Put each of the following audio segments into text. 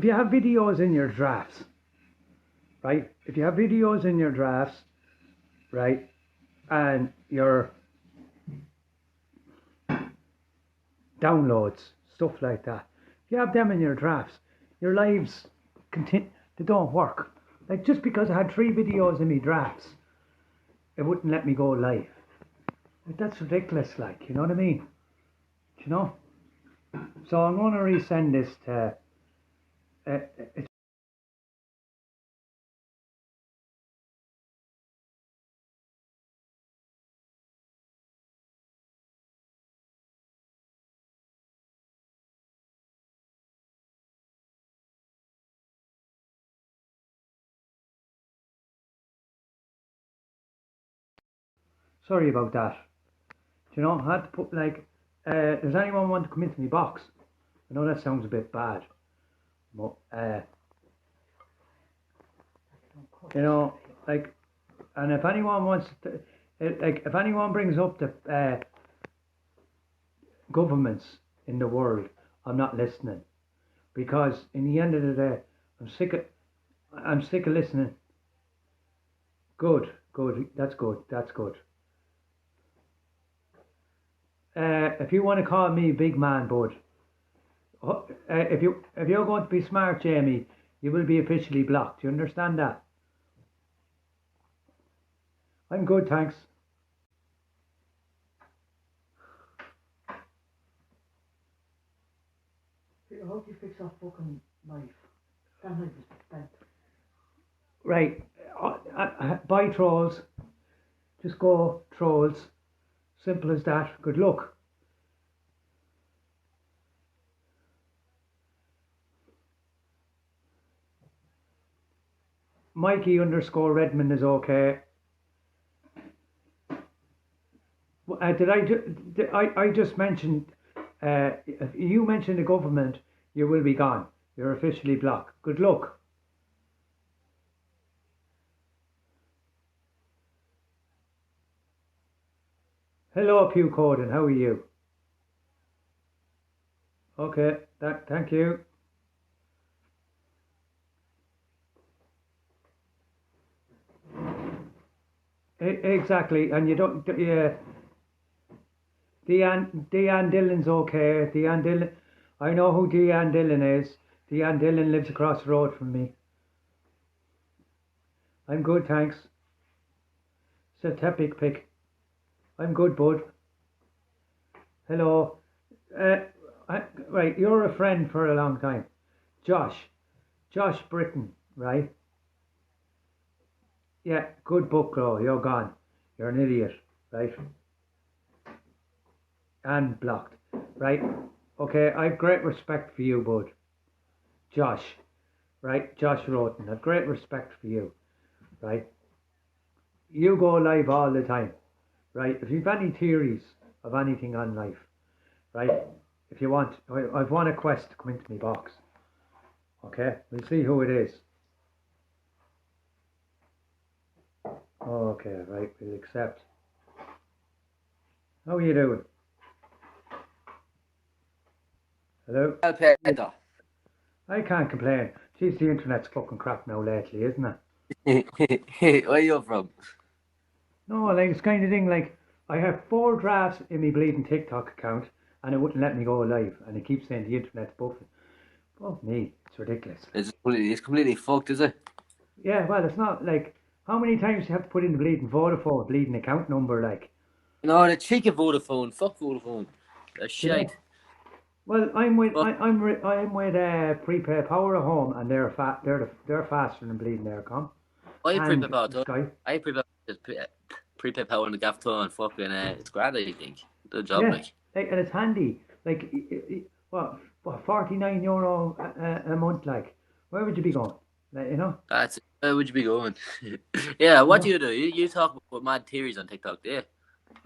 if you have videos in your drafts, right? If you have videos in your drafts, right, and your downloads, stuff like that, if you have them in your drafts, your lives continue. They don't work. Like just because I had 3 videos in my drafts, it wouldn't let me go live. Like, that's ridiculous. Like, you know what I mean? Do you know? So I'm going to resend this to. It's sorry about that. Do you know? I had to put like. Does anyone want to come into my box? I know that sounds a bit bad, but you know, like, and if anyone wants to, like, if anyone brings up the governments in the world, I'm not listening, because in the end of the day, I'm sick of listening. Good, good, that's good, that's good. If you want to call me big man, bud, if you're going to be smart, Jamie, you will be officially blocked. Do you understand that? I'm good, thanks. I hope you fix that fucking knife. That knife is bent. Right, buy trolls. Just go trolls. Simple as that. Good luck. Mikey underscore Redmond is okay. I just mentioned, if you mentioned the government, you will be gone. You're officially blocked. Good luck. Hello, Pew Coden. How are you? Okay, thank you. Exactly, and you don't, yeah. Deanne Dillon's okay. Deanne Dillon, I know who Deanne Dillon is. Deanne Dillon lives across the road from me. I'm good, thanks. It's a epic pick. I'm good, bud. Hello. Uh, right, you're a friend for a long time. Josh. Josh Britton, right? Yeah, good book, though. You're gone. You're an idiot, right? And blocked, right? Okay, I have great respect for you, bud. Josh, right? Josh Roten. I have great respect for you, right? You go live all the time, right? If you've any theories of anything on life, right? If you want, I've won a quest to come into my box. Okay, we'll see who it is. Okay, right, we'll accept. How are you doing? Hello? Peter. I can't complain. Geez, the internet's fucking crap now lately, isn't it? Where are you from? No, like it's kind of thing like I have 4 drafts in my bleeding TikTok account and it wouldn't let me go live and it keeps saying the internet's buffering. Fuck me, it's ridiculous. It's completely fucked, is it? Yeah, well, it's not like how many times you have to put in the bleeding Vodafone bleeding account number, like. No, the cheeky Vodafone. Fuck Vodafone. That's You know. shite. Well, I'm with Fuck. I'm with Prepay Power at home, and they're faster than bleeding Aircom I and prepay power too. Sky. I prepay power in the gaff too, and fucking it's grand. I think the job Yeah, like. like, and it's handy. Like, what, €49 a month? Like, where would you be going? Like, you know, That's it. Where would you be going? Yeah, you what do know. you do? You talk about mad theories on TikTok, yeah?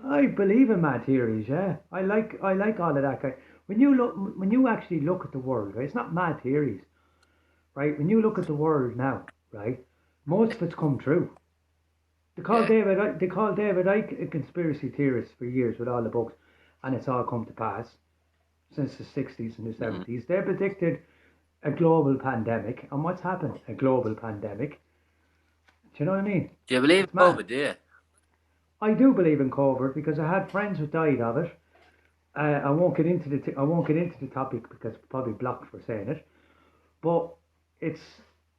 I believe in mad theories. Yeah, I like all of that kind. When you actually look at the world, right? It's not mad theories, right? When you look at the world now, right? Most of it's come true. Yeah. They call David Icke a conspiracy theorist for years with all the books, and it's all come to pass since the 60s and the Mm-hmm. 70s. They predicted a global pandemic. And what's happened? A global pandemic. Do you know what I mean? Do you believe It's in mad. COVID, do you? I do believe in COVID because I had friends who died of it. I won't get into the topic because it's probably blocked for saying it. But it's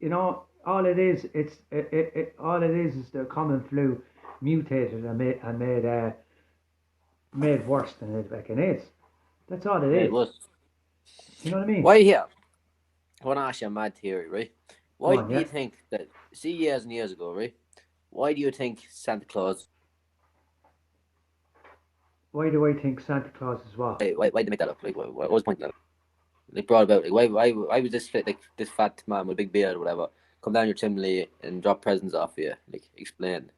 all it is. All it is the common flu mutated and made worse than it fucking is. That's all it Yeah, is. it was. You know what I mean? Why here? I want to ask you a mad theory, right? Why Go on, do yeah. you think that, see, years and years ago, right? Why do you think Santa Claus, Why do I think Santa Claus is what? why did they make that up? Like, what was the point of that? Like, brought about, like, why was this this fat man with a big beard or whatever come down your chimney and drop presents off you? Like, explain.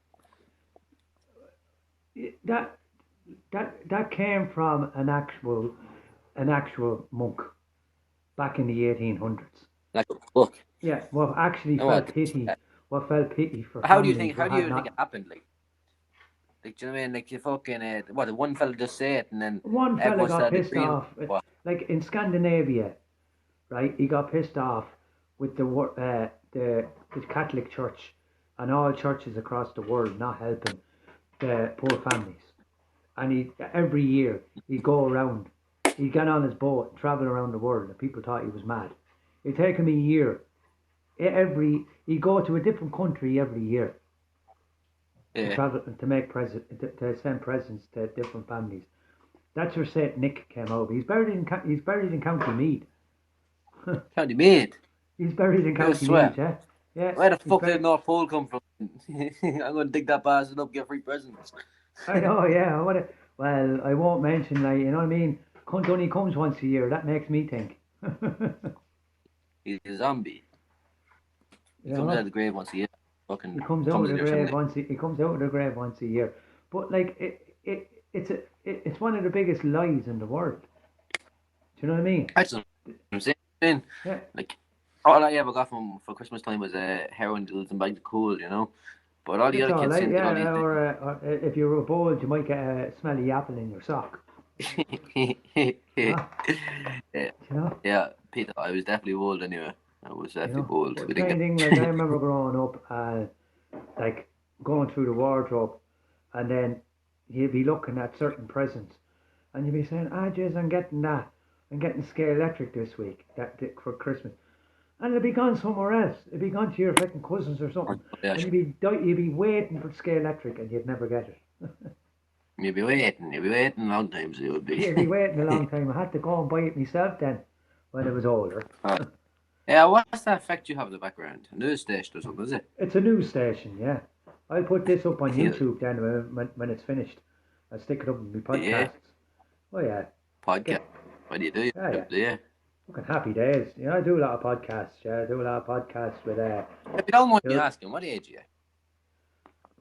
That came from an actual monk back in the 1800s. Like, look, Yeah, well, actually no, felt pity. Well, felt pity for how do you families think? who How do you had think it not. happened? Like, do you know what I mean? Like, you fucking what? One fella just say it, and then One fella everyone got started pissed agreeing. off, What? like in Scandinavia, right? He got pissed off with the Catholic Church and all churches across the world not helping the poor families. And every year he'd go around, he'd get on his boat and travel around the world, and people thought he was mad. It'd take him a year. He'd go to a different country every year to Yeah, travel to make to send presents to different families. That's where Saint Nick came over. He's buried in County Meath. County Meath. He's buried in I County swear. Meath, yeah. Yeah, Where the he's fuck did buried. North Pole come from? I'm gonna dig that bastard up, get free presents. I know, yeah. Well, I won't mention, like, you know what I mean. Cunt only comes once a year. That makes me think. He's a zombie. He You comes out know, of the grave once a year. Fucking he comes out of tumbles in the your grave chimney. once. He comes out of the grave once a year. But like, it's one of the biggest lies in the world. Do you know what I mean? That's what I'm saying. Yeah. Like, all I ever got from for Christmas time was heroin deals and bags of cool, you know. But all the That's other all kids right, seem to get all these. yeah. Or if you were bold, you might get a smelly apple in your sock. yeah, You know. yeah, Peter, I was definitely old anyway. I was You definitely know. old. But We it's didn't anything get. like I remember growing up, like going through the wardrobe, and then you'd be looking at certain presents, and you'd be saying, "Ah, jeez, I'm getting that. I'm getting Scale Electric this week, for Christmas." And it'd be gone somewhere else. It'd be gone to your fucking cousins or something. Yeah, And you'd be waiting for Scale Electric and you'd never get it. you'd be waiting a long time, so it would be. You'd be waiting a long time. I had to go and buy it myself then when I was older. Yeah, what's that effect you have in the background? A news station or something, is it? It's a news station, yeah. I'll put this up on Yeah. YouTube then when it's finished. I'll stick it up in my podcasts. Yeah. Oh yeah. Podcast. What do you do? Yeah. Yeah. Fucking happy days. You know, I do a lot of podcasts. Yeah, I do a lot of podcasts with If you don't mind me You're- asking, what age are you?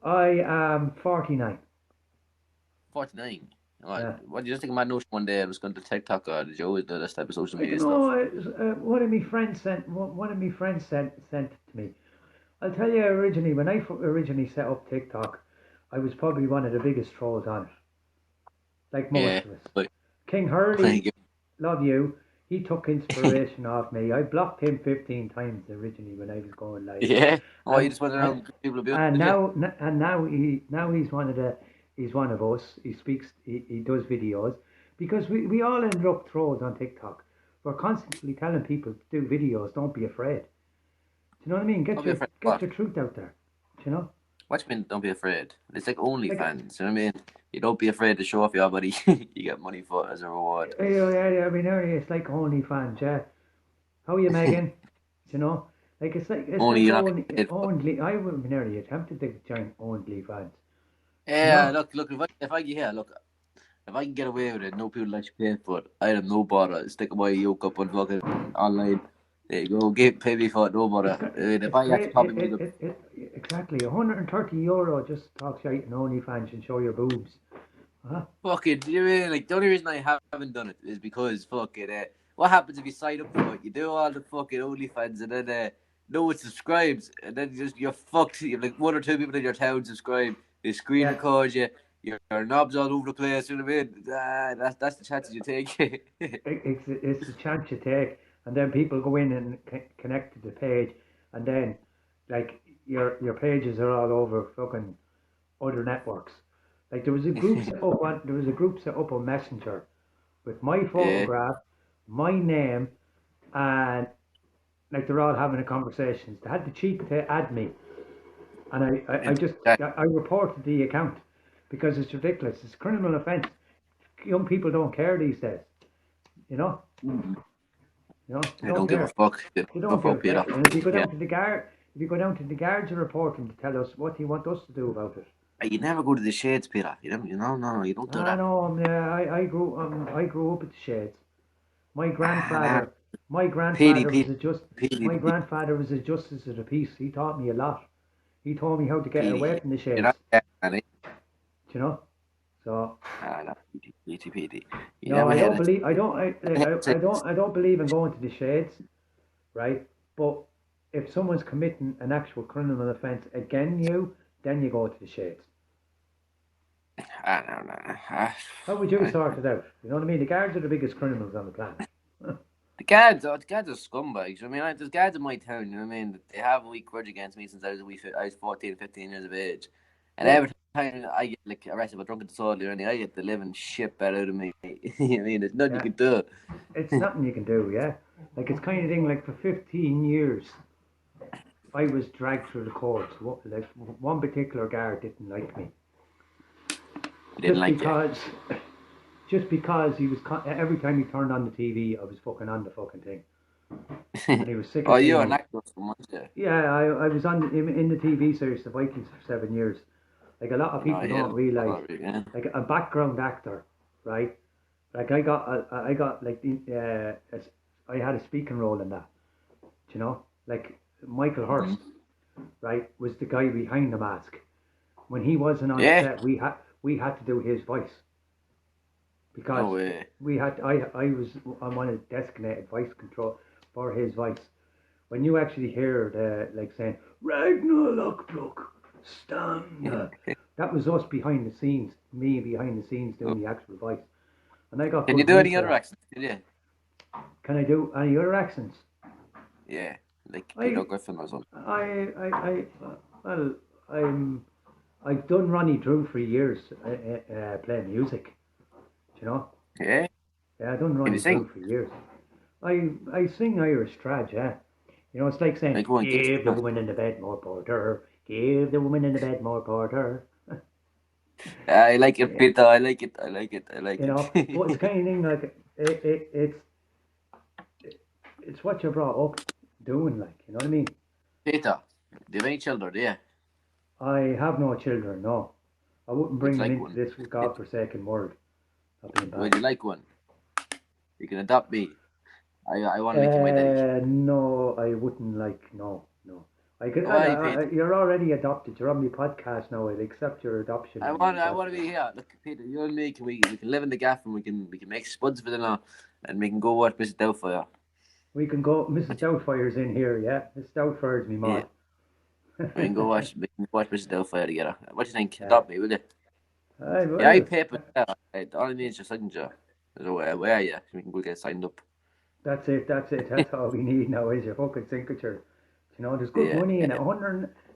I am 49. 49. What, Yeah. what did you just think of my notion one day I was going to TikTok, or did you always do this type of social I media don't stuff? know. One of my friends sent it to me. I'll tell you originally when I originally set up TikTok, I was probably one of the biggest trolls on it. Like most Yeah, of us. but- King Hurley, Thank you. love you. He took inspiration off me. I blocked him 15 times originally when I was going live. Yeah. Oh, you And- just went around people abuse And you? now he's one of us. He speaks. He does videos because we all end up trolls on TikTok. We're constantly telling people to do videos. Don't be afraid. Do you know what I mean? Don't be afraid of Get what? your truth out there. Do you know? What do you mean, don't be afraid? It's like OnlyFans, you know what I mean? You don't be afraid to show off your body. You get money for it as a reward. Yeah. I mean, it's like OnlyFans. Yeah. How are you, Megan? Do you know? Like it's Only you're not only, getting paid for it. only. I would be nearly attempted to join OnlyFans. Yeah, No. look, if I can get away with it, no people actually pay for it. I have no bother. Stick my yoke up on fucking online. There you go, pay me for it, no bother. If I actually probably make it. Exactly. €130 just talk shite and OnlyFans and show your boobs. Fucking, you know what I mean? Like, the only reason I haven't done it is because fucking, what happens if you sign up for it? You do all the fucking OnlyFans and then no one subscribes, and then you're fucked. You have like one or two people in your town subscribe. They screen Yeah. record you. Your knobs all over the place. You know what I mean? That's the chances you take. It's the chance you take. and then people go in and connect to the page, and then like your pages are all over fucking other networks. Like there was a group set up on Messenger with my Yeah. photograph, my name, and like they're all having a conversation. They had the cheek to add me, and I reported the account because it's ridiculous. It's a criminal offence. Young people don't care these days. You know, I don't give a fuck. They Give don't a give a fuck, Peter. fuck. And if you go Yeah. down to the guard, if you go down to the guards and report them to tell us what do you want us to do about it. You never go to the shades, Peter. You don't. No, you don't do I that. know. I grew up at the shades. My grandfather was a justice of the peace. He taught me a lot. He taught me how to get away from the You're shades. not that, Annie. You know. So. No, Petey. You No, never I had don't it. believe. I don't believe in going to the shades, right? But if someone's committing an actual criminal offence against you, then you go to the shades. No. How would you sort it out? You know what I mean? The guards are the biggest criminals on the planet. The guards are scumbags. I mean, there's guards in my town, you know what I mean? They have a weak grudge against me since I was 14, 15 years of age. And every time I get like arrested for drunken disorderly or anything, I get the living shit out of me. You know what I mean? There's nothing you can do. It's nothing you can do, yeah? Like, it's kind of thing, like, for 15 years, I was dragged through the courts. Like, one particular guard didn't like me. Just because he was every time he turned on the TV, I was fucking on the fucking thing, and he was sick. You're an actor for months, yeah. Yeah, I was in the TV series The Vikings for 7 years. Like a lot of people don't realize, like a background actor, right? Like I got like I had a speaking role in that. You know, like Michael Hurst, right, was the guy behind the mask. When he wasn't on set, we had to do his voice. Because I was on one of the designated voice control for his voice. When you actually hear like saying Ragnar Lockbrook, stand, that was us behind the scenes, me behind the scenes doing the actual voice. And I got. Can you do any other accents? Can I do any other accents? Yeah, like Peter Griffin or something. I've done Ronnie Drew for years playing music. You know? Yeah. Yeah, I done Ronnie Drew for years. I sing Irish trad, yeah. You know, it's like saying, give the woman in the bed more porter, give the woman in the bed more porter. I like it, Peter. I like it. You know, but it's kind of thing like it's what you're brought up doing, like, you know what I mean? Peter, do you have any children? Yeah. I have no children. No, I wouldn't bring them into this godforsaken world. Would you like one? You can adopt me. I want to make you my daddy. No, I wouldn't like. No. I could. You're already adopted. You're on my podcast now. I'll accept your adoption. I want to be here. Look, Peter, you and me. We can live in the gaff and we can make spuds for dinner, and we can go watch Mrs. Doubtfire. We can go. Mrs. Doubtfire's in here. Yeah, Mrs. Doubtfire's me mom. Yeah. We can go watch Mrs. Doubtfire together. What do you think? Adopt me, will you? I pay for that. All I need is your signature. So where are you? We can go get signed up. That's it. That's all we need now is your fucking signature. You know, there's good money in it.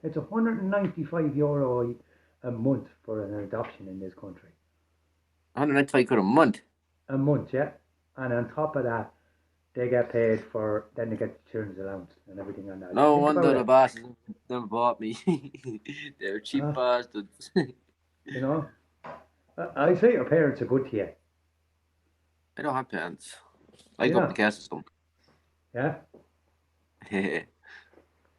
It's €195 a month for an adoption in this country. €195 a month? A month, yeah. And on top of that, they get paid for, then they get the children's allowance and everything on that. No wonder the bastards never bought me. They're cheap bastards. You know, I say your parents are good to you. I don't have parents. I go up the caste system. Yeah?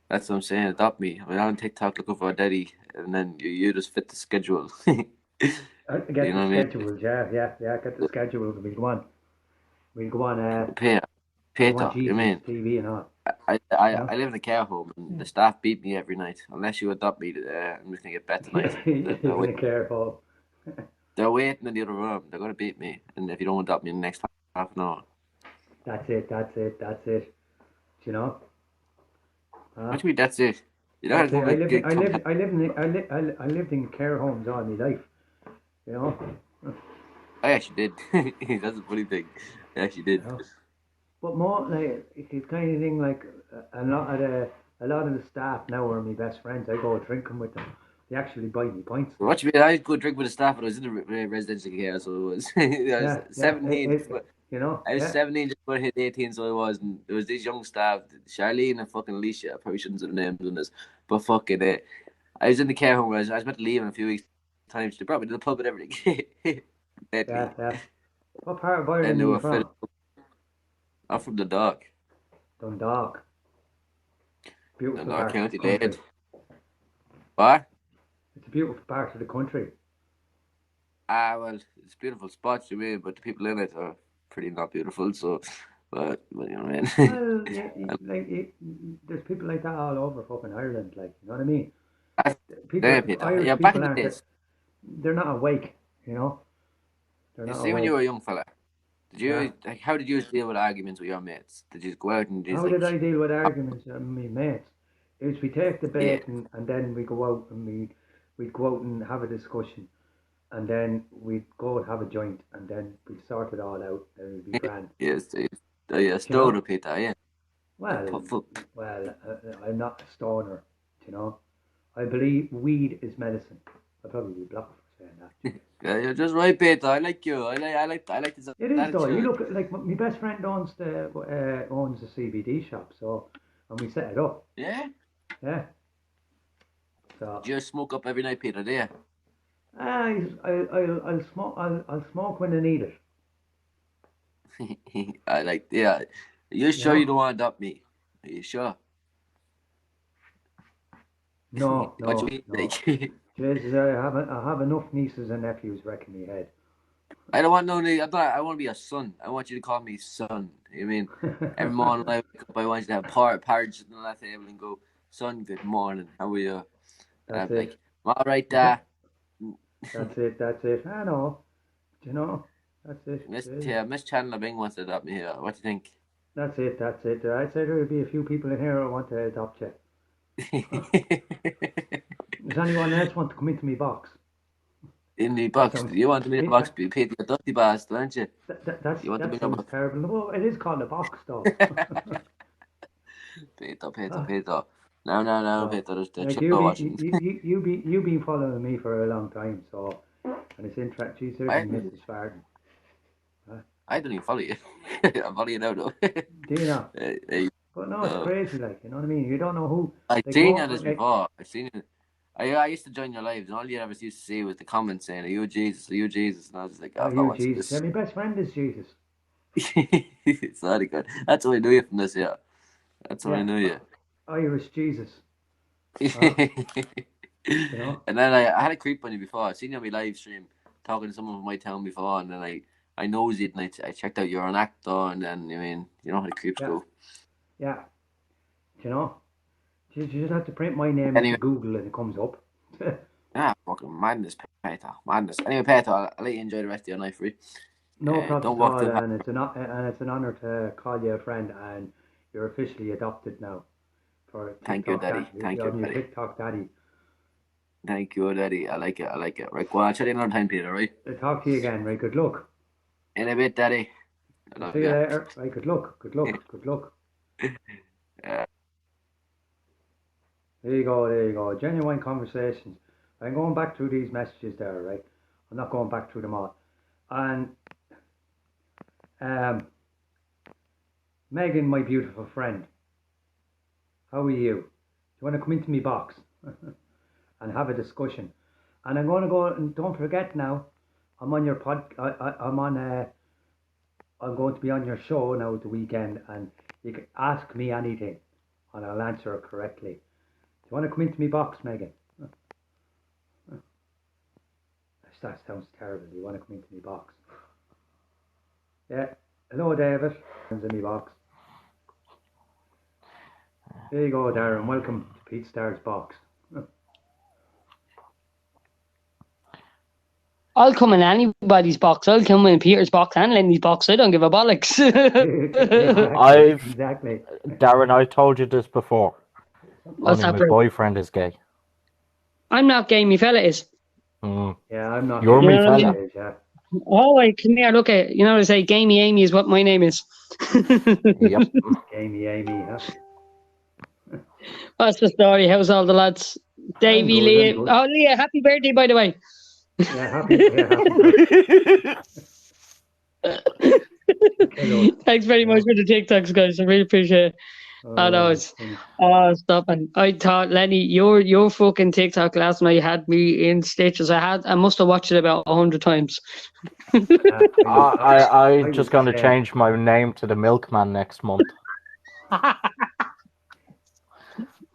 That's what I'm saying. Adopt me. I'm on TikTok looking for a daddy, and then you just fit the schedule. Get the schedule, yeah. Get the schedule. We'll go on. Peter, you mean? TV and all. I live in a care home, and the staff beat me every night. Unless you adopt me, I'm just gonna get better tonight. In a care home. They're waiting in the other room. They're gonna beat me, and if you don't adopt me in the next half an hour. That's it. You know. What do you mean? That's it. You know, I lived in care homes all my life. You know. I actually did. That's a funny thing. I actually did. But more like it's kind of thing like a lot of the staff now are my best friends. I go drinking with them. They actually buy me pints. What you mean? I go drink with the staff when I was in the residential care, so it was. I was Yeah, 17. you know, I was yeah, 17 just about hit 18, so I was, and there was these young staff, Charlene and fucking Alicia. I probably shouldn't say the names on this, but fucking it. I was in the care home where I was meant to leave in a few weeks' time. So they brought me to the pub and everything. yeah, Deadly. yeah. What part of Ireland And they are you were from? I'm from the Dock, Dundalk. Beautiful Dundalk part of County, the country. lad. What? It's a beautiful part of the country. Well, it's a beautiful spot, you mean, but the people in it are pretty not beautiful, so, but you know what I mean? Well, there's people like that all over fucking Ireland, like, you know what I mean? People, Damn, Peter. Irish Yeah, back people in the aren't, days, they're not awake, you know? They're you not see, when you were awake. a young fella, did Yeah. you, like, how did you deal with arguments with your mates? Did you go out and just, How did I like, deal with arguments with my mates? Is we take the yeah, bait and then we go out and we'd go out and have a discussion, and then we'd go and have a joint, and then we'd sort it all out, and it'd be grand. yes, yeah, You stoner, know? Peter, yeah. Well, Fu- I'm not a stoner, you know. I believe weed is medicine. I'll probably be blocked for saying that. Yeah, you're just right, Peter. I like you. I like this It is though. You attitude. look like my best friend owns the CBD shop, so and we set it up. Yeah? Yeah. So Do you smoke up every night, Peter, do you? I'll smoke. I'll smoke when I need it. I like, yeah. Are you sure know? you don't want to adopt me? Are you sure? No, What you no, mean? no. Like, Jesus, I have enough nieces and nephews wrecking me head. I don't want no. I want to be a son. I want you to call me son. You mean every morning I wake up, I want you to have porridge sitting on that table and go, son, good morning. How are you? And That's I'm it. like, all right, That's it. That's it. I know. Do you know? That's it. Miss Chandler Bing wants to adopt me here. What do you think? That's it. That's it. I'd say there will be a few people in here who want to adopt you. Does anyone else want to come into my box? In the box. sounds- You want to be in the box, be Peter, you dirty bastard, aren't you? That You want to be in the sounds box. terrible. Well, it is called a box, though. Peter. No, Peter, there's the Like children watching. you've been following me for a long time, so and it's interesting. You I- certainly Mrs. Farden. I don't even follow you. I'm following you now, though. Do you know? Hey, But no, it's crazy. Like, you know what I mean? You don't know who. I've like, seen what- you this like- before. I've seen you. I used to join your lives, and all you ever used to see was the comments saying, "Are you Jesus? Are you Jesus?" And I was just like, "Oh, you what's Jesus. this?" Yeah, my best friend is Jesus. It's very good. That's how I knew you from this, yeah. That's how I Yeah. knew you. Irish Jesus. know? And then I had a creep on you before. I've seen you on my live stream talking to someone from my town before, and then I nosed and I checked out you're an actor, and then you know how the creeps go. Yeah. Do you know? You just have to print my name Anyway. into Google and it comes up. Fucking madness, Peter. Madness. Anyway, Peter, I'll let you enjoy the rest of your night free. No problem don't at walk all, too hard. and it's an honour to call you a friend, and you're officially adopted now. For Thank you, TikTok Daddy. Daddy. Thank You're you, my Daddy. TikTok daddy. Thank you, Daddy. I like it. Right, go on. I'll chat to you another time, Peter, right? I'll talk to you again, right? Good luck. In a bit, Daddy. I love See you you. later. Right, good luck. Good luck. Good luck. Yeah. There you go. Genuine conversations. I'm going back through these messages there, right? I'm not going back through them all. And Megan, my beautiful friend, how are you? Do you want to come into my box and have a discussion? And I'm going to go, and don't forget now, I'm on your I'm going to be on your show now at the weekend, and you can ask me anything and I'll answer it correctly. Do you want to come into my box, Megan? That sounds terrible. You want to come into my box? Yeah. Hello, David. Comes in my box. There you go, Darren. Welcome to Pete Starr's box. I'll come in anybody's box. I'll come in Peter's box and Lenny's box. I don't give a bollocks. Exactly. Darren, I told you this before. What's Only that, my bro? boyfriend is gay. I'm not gay, me fella is. Yeah, I'm not. You're me sure fella. it is, yeah. Oh, wait, come here. Look at you know they say Gamey Amy is what my name is. Yep. Amy, huh? What's the story? How's all the lads? Davey, I'm Leah. good. Oh, Leah, happy birthday, by the way. Yeah, happy birthday. Hello. Thanks very much for the TikToks, guys. I really appreciate it. I know it's stop and I thought Lenny, your fucking TikTok last night had me in stitches. I must have watched it about 100 times. I'm just going to change my name to the Milkman next month.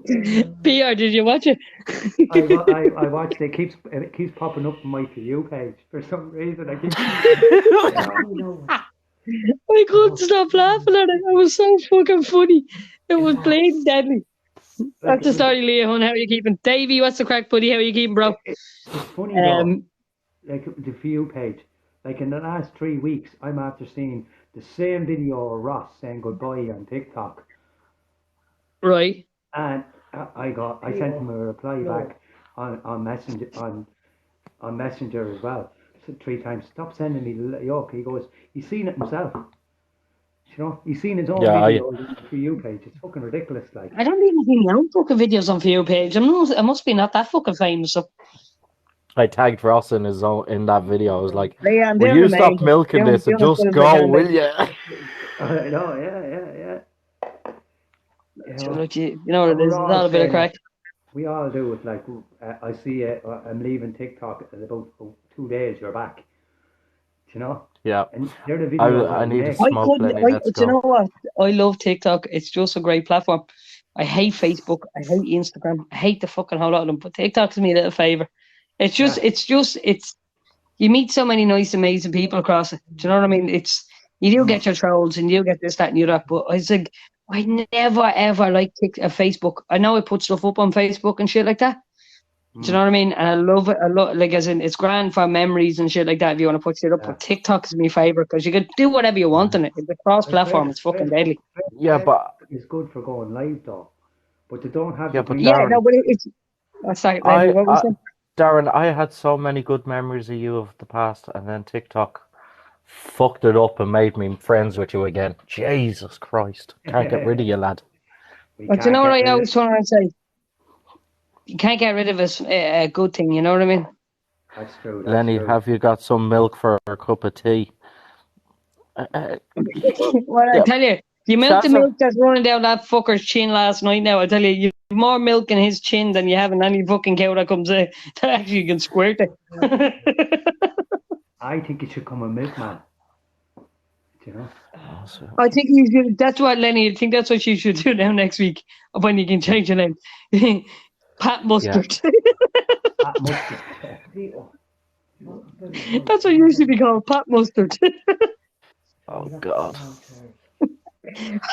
PR, did you watch it? I watched it. It keeps popping up on my For You page for some reason. I couldn't stop laughing at it. It was so fucking funny. It was plain deadly. That's the story, Leah. How are you keeping? Davey, what's the crack, buddy? How are you keeping, bro? It's funny though. Like the For You page. Like in the last 3 weeks, I'm after seeing the same video of Ross saying goodbye on TikTok. Right. And I sent him a reply back on Messenger on Messenger as well. So 3 times. Stop sending me the yuck. He goes, he's seen it himself. You know, he's seen his own video on the For You page. It's fucking ridiculous. Like I don't even see my own fucking videos on For You page. I must be not that fucking famous. So. I tagged Ross in that video. I was like, yeah, will you stop milking this and just go, will you? No, yeah. You know what it is. It's not a bit of crack. We all do it. Like I see it. I'm leaving TikTok in about 2 days. You're back. You know. Yeah. And they're the videos I need to smoke. You know what? I love TikTok. It's just a great platform. I hate Facebook. I hate Instagram. I hate the fucking whole lot of them. But TikTok's me a little favor. It's just you meet so many nice, amazing people across it. Do you know what I mean? You do get your trolls and you get this, that, and the other. But I think I never ever like Facebook. I know I put stuff up on Facebook and shit like that. Do you know what I mean? And I love it. Like as in, it's grand for memories and shit like that. If you want to put shit up, but TikTok is my favorite because you can do whatever you want on it. It's a cross-platform. It's fucking deadly. Yeah, but it's good for going live though. But they don't have. Yeah, but Darren, no, but it's. Sorry, what was it? Darren, I had so many good memories of you of the past, and then TikTok fucked it up and made me friends with you again. Jesus Christ. Can't get rid of you, lad. But you know what I always try to say? You can't get rid of a good thing, you know what I mean? That's true. Lenny, have you got some milk for a cup of tea? Well, I tell you, you milk the milk that's running down that fucker's chin last night now. I tell you, you have more milk in his chin than you have in any fucking cow that comes in that actually can squirt it. I think you should come a milkman. You know? I think you should. That's what, Lenny, I think that's what you should do now next week when you can change your name. Pat Mustard. Yeah. Pat Mustard. That's what you should be called, Pat Mustard. Oh, God.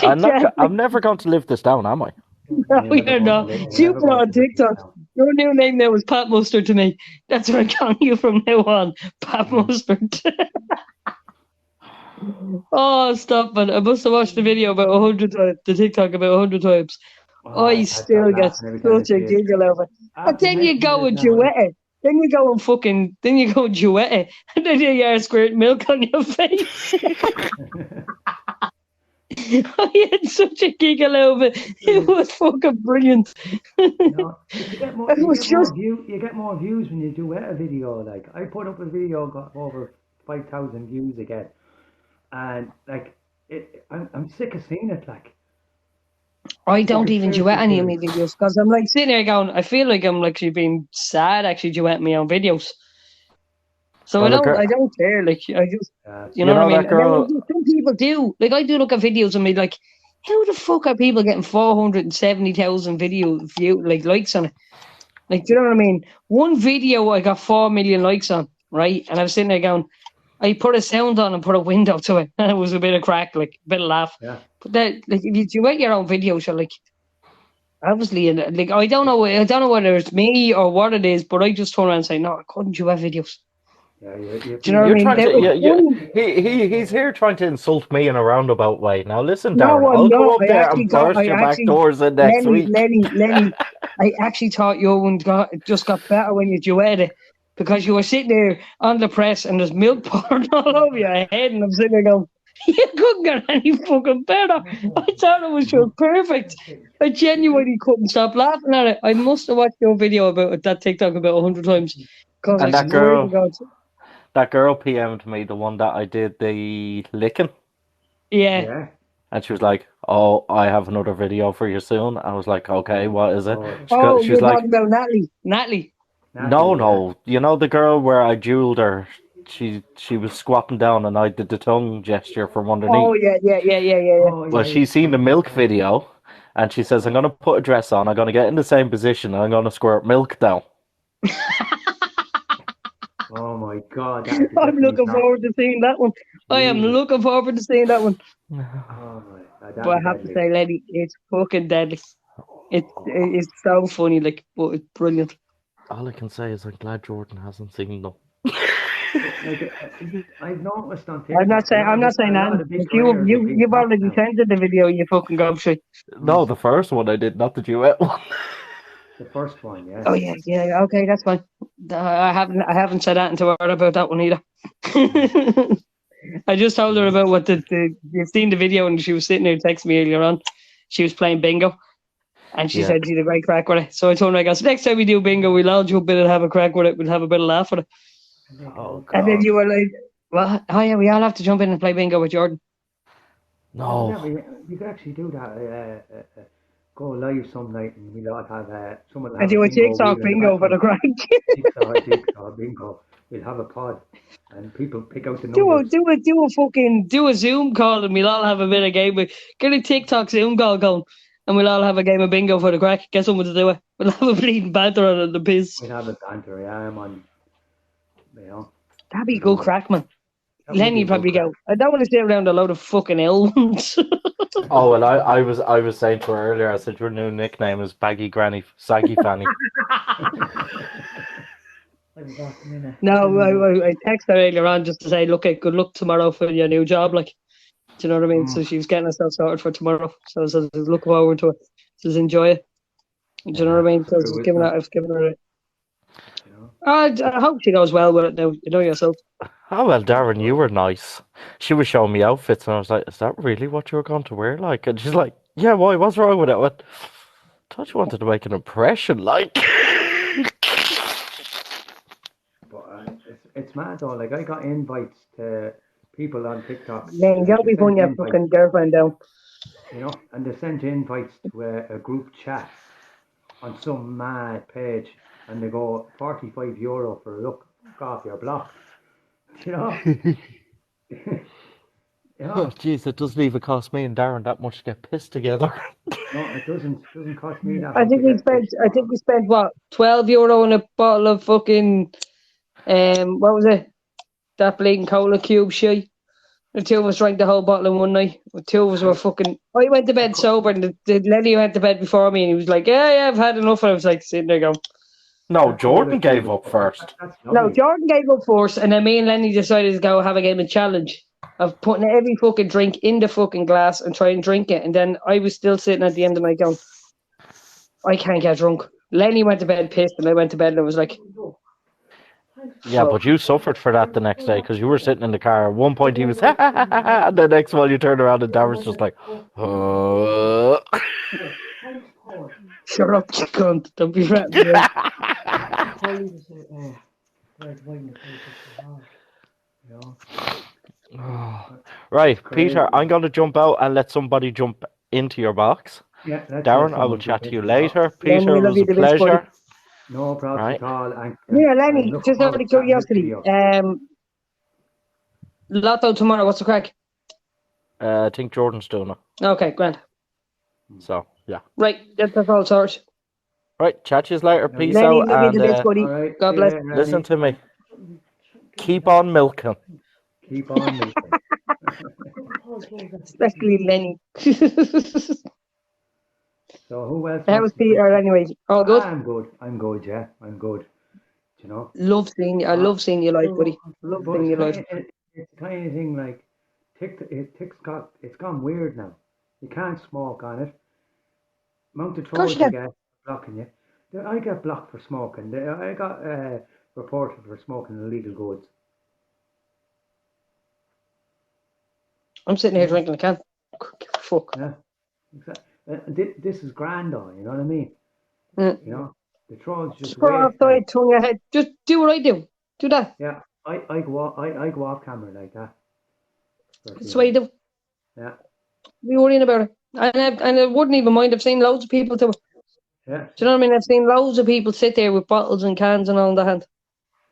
I'm never going to live this down, am I? No, you're not. You put on TikTok. Your new name now is Pat Mustard to me. That's what I'm calling you from now on. Pat Mustard. Oh, stop it. I must have watched the video about 100 times, the TikTok about 100 times. I still get such a giggle over it. But then you go and duet it. Then you go and duet it. And then you are squirting milk on your face. I had such a giggle over it. It was fucking brilliant. You get more views when you duet a video. Like I put up a video, got over 5,000 views again. And like I'm sick of seeing it. Like I don't even duet any of my videos because I'm like sitting there going, I feel like I'm actually being sad actually duetting my own videos. So I don't care. Like I just you know what I mean. Girl... Some people do. Like I do look at videos and be like, how the fuck are people getting 470,000 likes on it? Like, do you know what I mean? One video I got 4 million likes on, right? And I'm sitting there going, I put a sound on and put a window to it, and it was a bit of crack, like a bit of laugh. Yeah. But that, like, if you make your own videos, you're like, obviously, like I don't know whether it's me or what it is, but I just turn around and say, no, I couldn't do videos. Yeah, do you know what I mean? He's here trying to insult me in a roundabout way. Now listen, Darren, I'll go up there and burst your back doors in next week. Lenny, I actually thought your one just got better when you duetted it. because you were sitting there on the press and there's milk pouring all over your head, and I'm sitting there going, you couldn't get any fucking better. I thought it was just perfect. I genuinely couldn't stop laughing at it. I must have watched your video about it, that TikTok about 100 times. Because And I that swear to girl, God. that girl PM'd me, the one that I did the licking, Yeah. Yeah. and she was like, "Oh, I have another video for you soon." I was like, "Okay, what is it?" Oh, Oh, She you're was like, talking about Natalie. Natalie. "No, Natalie, yeah. no, you know the girl where I jeweled her. She was squatting down, and I did the tongue gesture from underneath." Oh, yeah. Oh, Well, yeah, she's seen the milk video, and she says, "I'm gonna put a dress on. I'm gonna get in the same position, and I'm gonna squirt milk down." Oh my God, that is I'm definitely looking not. forward to seeing that one. I am Jesus. looking forward to seeing that one. Oh my, But that'd I be have to deadly. say, Lenny, it's fucking deadly. It's so funny, like, but it's brilliant. All I can say is I'm glad Jordan hasn't seen them. Like, I've noticed on TikTok, I'm not saying a lot that. of the big Like players are being you've blocked already now. sent it the video, you fucking gobshite. No, the first one I did, not the duet one. The first one, yeah. Oh yeah, okay, that's fine. I haven't said that to her about that one either. I just told her about what you've seen the video, and she was sitting there texting me earlier on. She was playing bingo, and she Yeah. said she had a great crack with it. So I told her, I guess next time we do bingo, we'll all jump in and have a crack with it. We'll have a bit of laugh with it. Oh And then God, you were like, "Well, oh yeah, we all have to jump in and play bingo with Jordan." Oh, yeah, no. you could actually do that. Go live some night and we'll all have someone will And have a do a bingo TikTok wheel in the bingo for the background. crack. Jigsaw, bingo. We'll have a pod and people pick out the numbers. Do a Zoom call, and we'll all have a bit of game. Get a TikTok Zoom call going, and we'll all have a game of bingo for the crack. Get someone to do it. We'll have a bleeding banter on the piss. We'll have a banter, yeah, I'm on, you know. That'd be a good crack, man. That would be Lenny a good probably crack. go, I don't want to sit around a load of fucking elms. Oh well, I was saying to her earlier. I said your new nickname is Baggy Granny, Saggy Fanny. I was asking in a. No, I texted her earlier on just to say, look, good luck tomorrow for your new job. Like, do you know what I mean? So she was getting herself sorted for tomorrow. So I said, look forward to it. Says, enjoy it. Do you know what I mean? So I've given her it. You know. I hope she goes well with it now. You know yourself. Oh well, Darren, you were nice. She was showing me outfits, and I was like, "Is that really what you were going to wear?" Like, and she's like, "Yeah, why? What's wrong with it?" I went, thought you wanted to make an impression, like. But it's mad though. Like I got invites to people on TikTok. Man, Like don't they be sent putting your invites, fucking girlfriend down. you know, and they sent invites to a group chat on some mad page, and they go €45 for a look off your block. You know. You Oh, know. jeez, it doesn't even cost me and Darren that much to get pissed together. No, it doesn't cost me that I much to think we get spent. pissed. I think we spent what €12 on a bottle of fucking what was it? That bleeding cola cube shit. The two of us drank the whole bottle in one night. The two of us were fucking. I went to bed sober, and Lenny went to bed before me, and he was like, "Yeah, I've had enough." And I was like sitting there going, No, That cola Jordan cube gave is up first. that's "No." lovely. Jordan gave up first, and then me and Lenny decided to go have a game of challenge of putting every fucking drink in the fucking glass and try and drink it. And then I was still sitting at the end of the night going, "I can't get drunk." Lenny went to bed pissed, and I went to bed and I was like, Yeah, "Fuck." but you suffered for that the next day because you were sitting in the car. At one point, he was, ha ha ha ha, and the next one you turn around and Darren's just like, Thanks, Paul. Shut up, you cunt. Don't be ratting me out. Paul used to say, red wine, the place is hard. You know. Right, Crazy. Peter, I'm going to jump out and let somebody jump into your box. Yeah, let's Darren, let I will someone chat jump to you into the box. later. Lenny, Peter, I it love was you a the best, buddy. pleasure. No problems Right. at all. And Yeah, I'm Lenny, looking just out forward of to chatting this curiosity, video. Lotto tomorrow, what's the crack? I think Jordan's doing it. Okay, grand. So, yeah. Right, that's all sorted. Right, chat to you later. Peace Lenny, out. love you And the best, buddy. All right. God see bless. you later, listen Lenny. to me. Keep on milking. Keep on milking. Paul told us. Especially Lenny. So who else? How was Peter anyway? All good? I'm good. I'm good. Yeah, I'm good. You know. Love seeing you. I love seeing you live, buddy. Love But seeing you live. it's a tiny thing like it's gone weird now. You can't smoke on it. Amount of Of course trolls you you can. get blocking you. I get blocked for smoking. I got reported for smoking illegal goods. I'm sitting here drinking a can. Fuck. Yeah, exactly. This is grand, though. You know what I mean? Mm. You know, the trolls just Screw off wait. the right tongue ahead. Just do what I do. Do that. Yeah, I go off camera like that. For a That's few what I minutes. do. Yeah, Be worrying about it. And I wouldn't even mind. I've seen loads of people do it. yeah, Do you know what I mean? I've seen loads of people sit there with bottles and cans and all in their hand.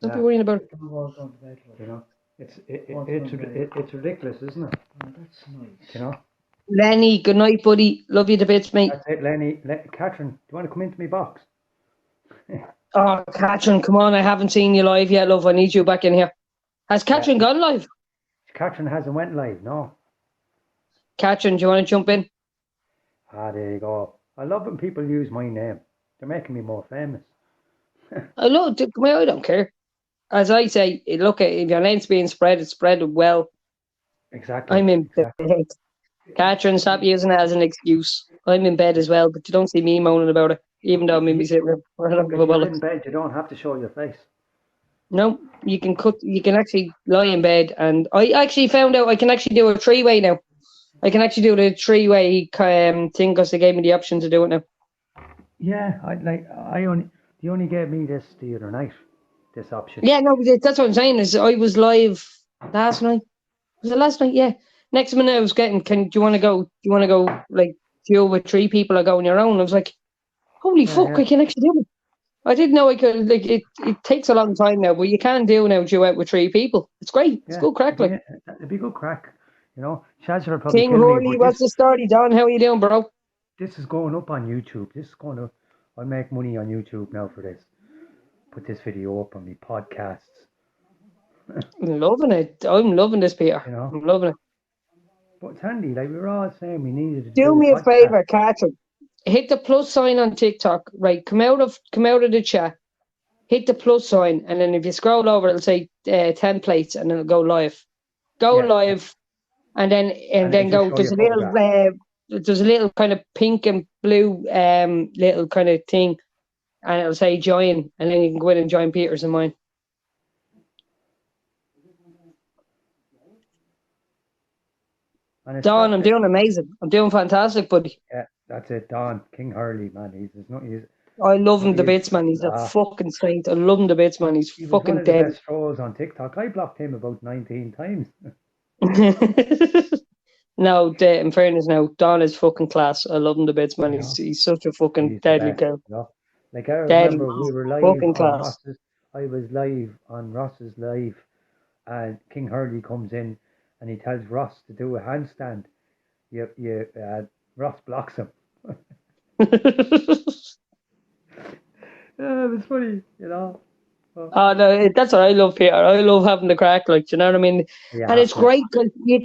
Don't be yeah. worrying about it. Get them all going to bed. You Like. know, Once it's ridiculous, isn't it? Oh, that's nice. You know. Lenny, good night, buddy. Love you to bits, mate. That's it, Lenny. Catherine, do you want to come into my box? Oh, Catherine, come on. I haven't seen you live yet, love. I need you back in here. Has Catherine gone live? Catherine hasn't went live, no. Catherine, do you want to jump in? Ah, there you go. I love when people use my name. They're making me more famous. I love it. Well, I don't care. As I say, look, if your name's being spread, it's spread well. Exactly. I'm in exactly. bed. Catherine, stop using it as an excuse. I'm in bed as well, but you don't see me moaning about it, even though I'm in my sitting room. I don't give a If you're bollock. in bed, you don't have to show your face. No, you can actually lie in bed, and I actually found out I can actually do a 3-way now. I can actually do the 3-way thing because they gave me the option to do it now. Yeah, they only gave me this the other night, this option. Yeah, no, that's what I'm saying. Is I was live last night. Was it last night? Yeah. Next minute I was getting, do you want to go? Do you want to go like duo with 3 people or go on your own? I was like, holy fuck, yeah. I can actually do it. I didn't know I could. Like it takes a long time now, but you can do now duet with 3 people. It's great. It's good crack. Like It'd be good crack. You know, Shazza will probably King kill me, Hurley, but what's the story, Don? How are you doing, bro? this is going up on YouTube. I make money on YouTube now for this. Put this video up on my podcasts. I'm loving it. I'm loving this, Peter. You know, I'm loving it. but it's handy. Like we were all saying, we needed to Do do a me a podcast. favor, Catherine. Hit the plus sign on TikTok. Right, come out of the chat. Hit the plus sign, and then if you scroll over, it'll say templates, and then it'll go live. Go Yeah, live, and then it'll go. just show There's a little kind of pink and blue little kind of thing, and it'll say join, and then you can go in and join Peter's and mine. And it's Don, I'm doing amazing. I'm doing fantastic, buddy. Yeah, that's it. Don King Hurley, man. He's I love him to He's- bits, man. He's a fucking saint. I love him to bits, man. He's he was one fucking of the dead. best trolls on TikTok. I blocked him about 19 times. No, in fairness, now Don is fucking class. I love him to bits, man. Yeah. He's such a fucking He's the deadly best, guy. you know? Like I Deadly. remember we were live Fucking on class. Ross's. I was live on Ross's live, and King Hurley comes in, and he tells Ross to do a handstand. Ross blocks him. Yeah, it was funny, you know. Oh no, that's what I love, Peter. I love having the crack, like, you know what I mean. Yeah, And it's great because you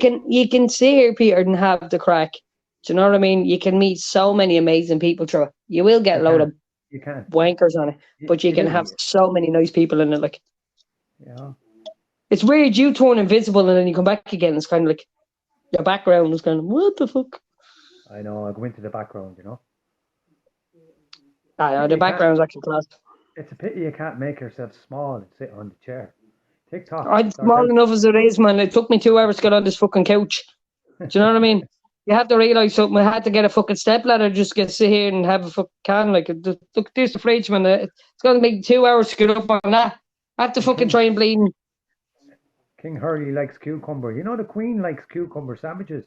can sit here, Peter, and have the crack. Do you know what I mean? You can meet so many amazing people through it. You will get a load of You can. wankers on it, but you can will have be. so many nice people in it. Like, Yeah. it's weird. You turn invisible and then you come back again. It's kind of like your background is kind of what the fuck. I know. I go into the background, you know. The background's actually class. It's a pity you can't make yourself small and sit on the chair. TikTok. I'm small enough as it is, man. It took me 2 hours to get on this fucking couch. Do you know what I mean? You have to realise something. I had to get a fucking step ladder just to sit here and have a fucking can. Like, look, there's the fridge, man. It's going to take 2 hours to get up on that. I have to fucking try and bleed. King Hurley likes cucumber. You know the Queen likes cucumber sandwiches.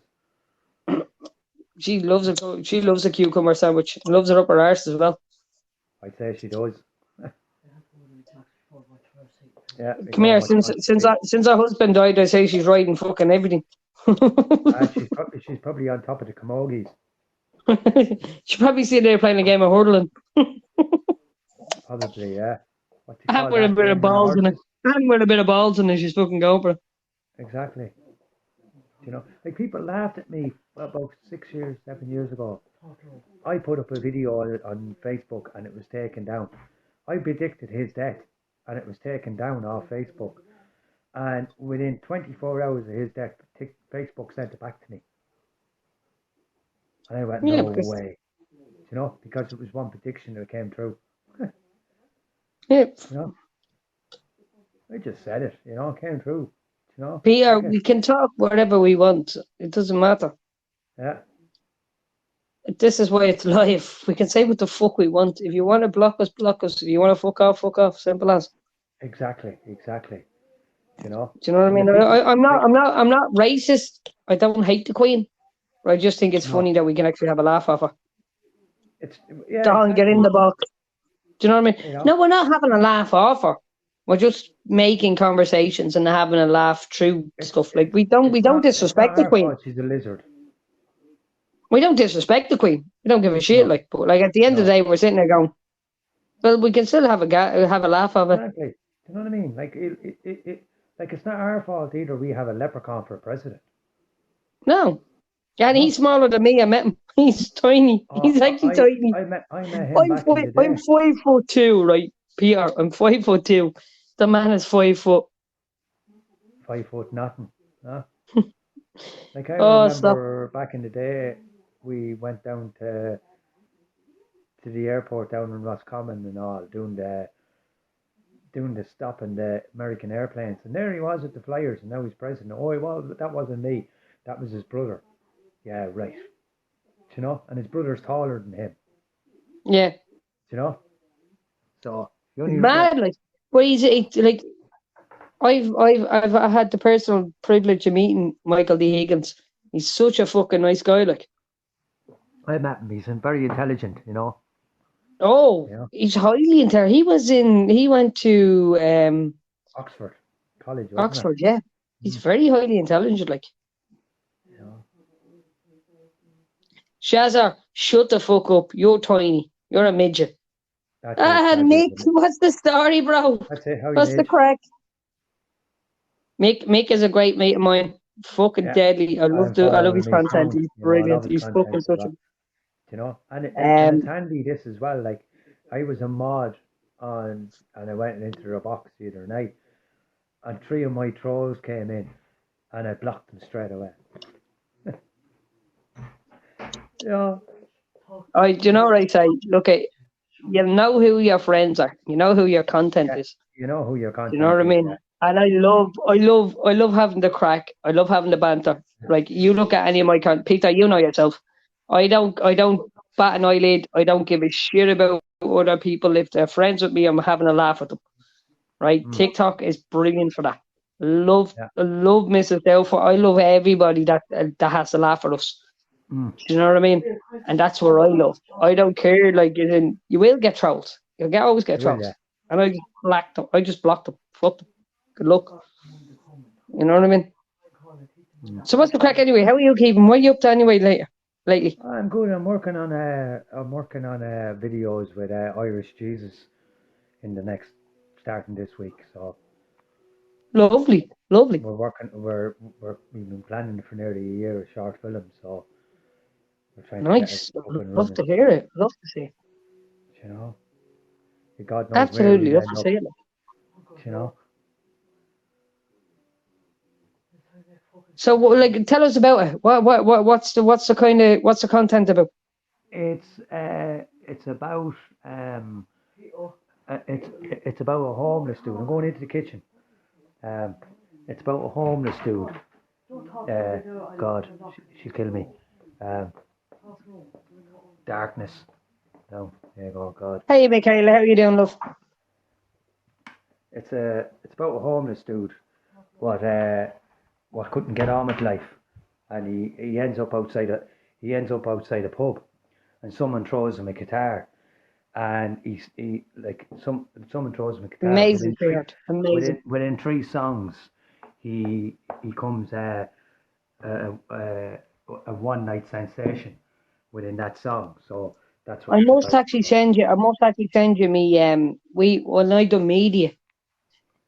She loves a cucumber sandwich. Loves it up her arse as well. I'd say she does. Yeah. Come here. Since her husband died, I say she's riding fucking everything. She's probably on top of the camogies. She's probably sitting there playing a game of hurdling. Probably, yeah. And with a bit of balls in it. And with a bit of balls in it, she's fucking going for it. Exactly. You know, like people laughed at me about 7 years ago. I put up a video on Facebook and it was taken down. I predicted his death and it was taken down off Facebook. And within 24 hours of his death, Facebook sent it back to me. And I went, no way. You know, because it was one prediction that came true. Yeah. You know? I just said it. You know, it came true. You know, Peter, okay. we can talk whatever we want. It doesn't matter. Yeah, This is why it's live. We can say what the fuck we want. If you want to block us, block us. If you want to fuck off, fuck off. Simple as. exactly. You know, Do you know what I and the mean? people like I'm not racist. I don't hate the Queen. But I just think it's no, funny that we can actually have a laugh off her. it's yeah, Don't get in exactly. the box. Do you know what I mean? You know, No, we're not having a laugh off her. We're just making conversations and having a laugh through it's stuff. Like it's we don't it's not disrespect the our Queen. fault. She's a lizard. We don't disrespect the Queen. We don't give a shit. No, Like, but like at the end of the no, day, we're sitting there going, well, we can still have have a laugh of it. exactly. You know what I mean? Like like it's not our fault either. We have a leprechaun for president. No, and he's No, smaller than me. I met him. He's tiny. He's actually tiny. I met him back in the I'm day. 5'2", right, Peter? I'm 5'2". The man is 5 foot. 5 foot nothing. No? Like I Oh, stop. remember back in the day, we went down to the airport down in Roscommon and all, doing the stop in the American airplanes, and there he was at the Flyers, and now he's president. Oh, well, that wasn't me. That was his brother. Yeah, right. You know, and his brother's taller than him. Yeah, You know, so you it's only look at mad. Like, but like I've had the personal privilege of meeting Michael D. Higgins. He's such a fucking nice guy. Like, I met him. He's very intelligent. You know. oh, Yeah. he's highly intelligent. He went to Oxford College, wasn't it? Oxford. Yeah, he's very highly intelligent. Like, You know. Shazar, shut the fuck up. You're tiny. You're a midget. That's it. That's Nick, it. what's the story, bro? That's it. How you What's the did? crack? Mick is a great mate of mine. Fucking Yeah. deadly. I I'm love following his him content. account. He's You know, I love brilliant. his He's content fucking a such lot. a You know, and it's um handy this as well. Like I was a mod on, and I went into the box the other night, and three of my trolls came in, and I blocked them straight away. Yeah, do you know what I say? Look at you know who your friends are. You know who your content yeah. is. You know who your Do you know content what I is, yeah. mean? And I love having the crack. I love having the banter. Like you look at any of my content, Peter, you know yourself. I don't bat an eyelid. I don't give a shit about other people. If they're friends with me, I'm having a laugh with them. Right? Mm, TikTok is brilliant for that. yeah. I love Mrs. Doubtfire. I love everybody that has to laugh at us. Mm, Do you know what I mean? And that's where I love. I don't care. Like, you will get trolls. Always get you will, trolls. yeah. And I just blocked them. I just blocked them. Fuck them. Good luck. You know what I mean? Mm. So what's the crack anyway? How are you keeping? What are you up to anyway lately? I'm good. I'm working on videos with Irish Jesus in the next starting this week. So Lovely. Lovely. we've been planning for nearly a year, a short film. So we're trying to get it Nice. up and Love running. to hear it. Love to see it. You know, God knows where Absolutely. we'll Love end to up. see it. You know, So, like, tell us about it. What's the content about? it's about it's about a homeless dude. I'm going into the kitchen. Um, it's about a homeless dude. God, she'll kill me. Um, darkness. No, there you go. God, Hey, Michaela, how are you doing, love? it's about a homeless dude. What couldn't get on with life, and he ends up outside a pub, and someone throws him a guitar, and someone throws him a guitar. Amazing, sweetheart. Amazing. Within 3 songs, he becomes a one night sensation within that song. So that's what I it's must about. actually send you. I must actually send you me. When I done media,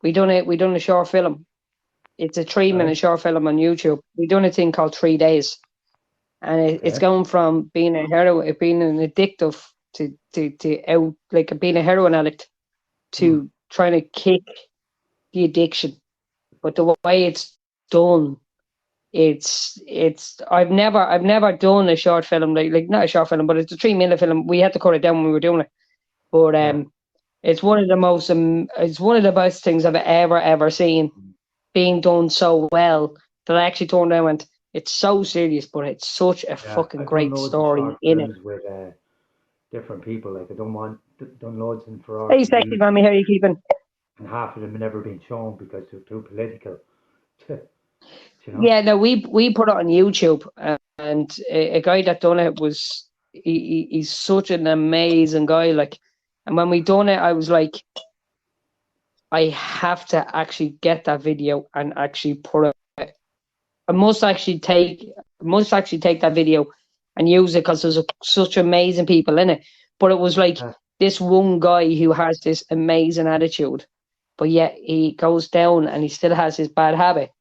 we done a short film. It's a 3 minute Right? short film on YouTube. We done a thing called 3 days, and it's Okay. going from being being an addictive to out like being a heroin addict Mm. to trying to kick the addiction. But the way it's done, it's I've never done a short film like not a short film, but it's a 3 minute film. We had to cut it down when we were doing it, but Yeah. It's one of the most, it's one of the best things I've ever seen being done so well that I actually turned around and went, it's so serious, but it's such a Yeah, fucking I've done great loads of story short in it. films with different people. Like I done loads in Hey, Ferrari sexy mommy, how are you keeping? and half of them have never been shown because they're too political. you know? Yeah, no, we put it on YouTube, and a guy that done it was he's such an amazing guy. Like, and when we done it, I was like, I have to actually get that video and actually put it. I must actually take that video and use it because there's such amazing people in it. But it was like Yeah, this one guy who has this amazing attitude, but yet he goes down and he still has his bad habit,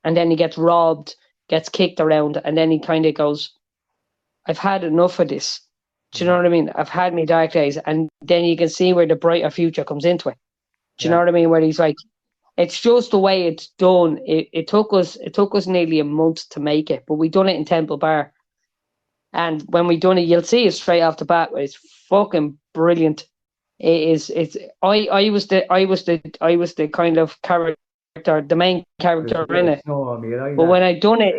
and then he gets robbed, gets kicked around, and then he kind of goes, I've had enough of this. Do you know what I mean? I've had my dark days. And then you can see where the brighter future comes into it. Do you know yeah, what I mean? Where he's like, it's just the way it's done. It took us nearly a month to make it, but we done it in Temple Bar. And when we done it, you'll see it straight off the bat. It's fucking brilliant. It is. It's. I was the kind of character, the main there's a character bit in of it. snow on me. I But when that. I done it,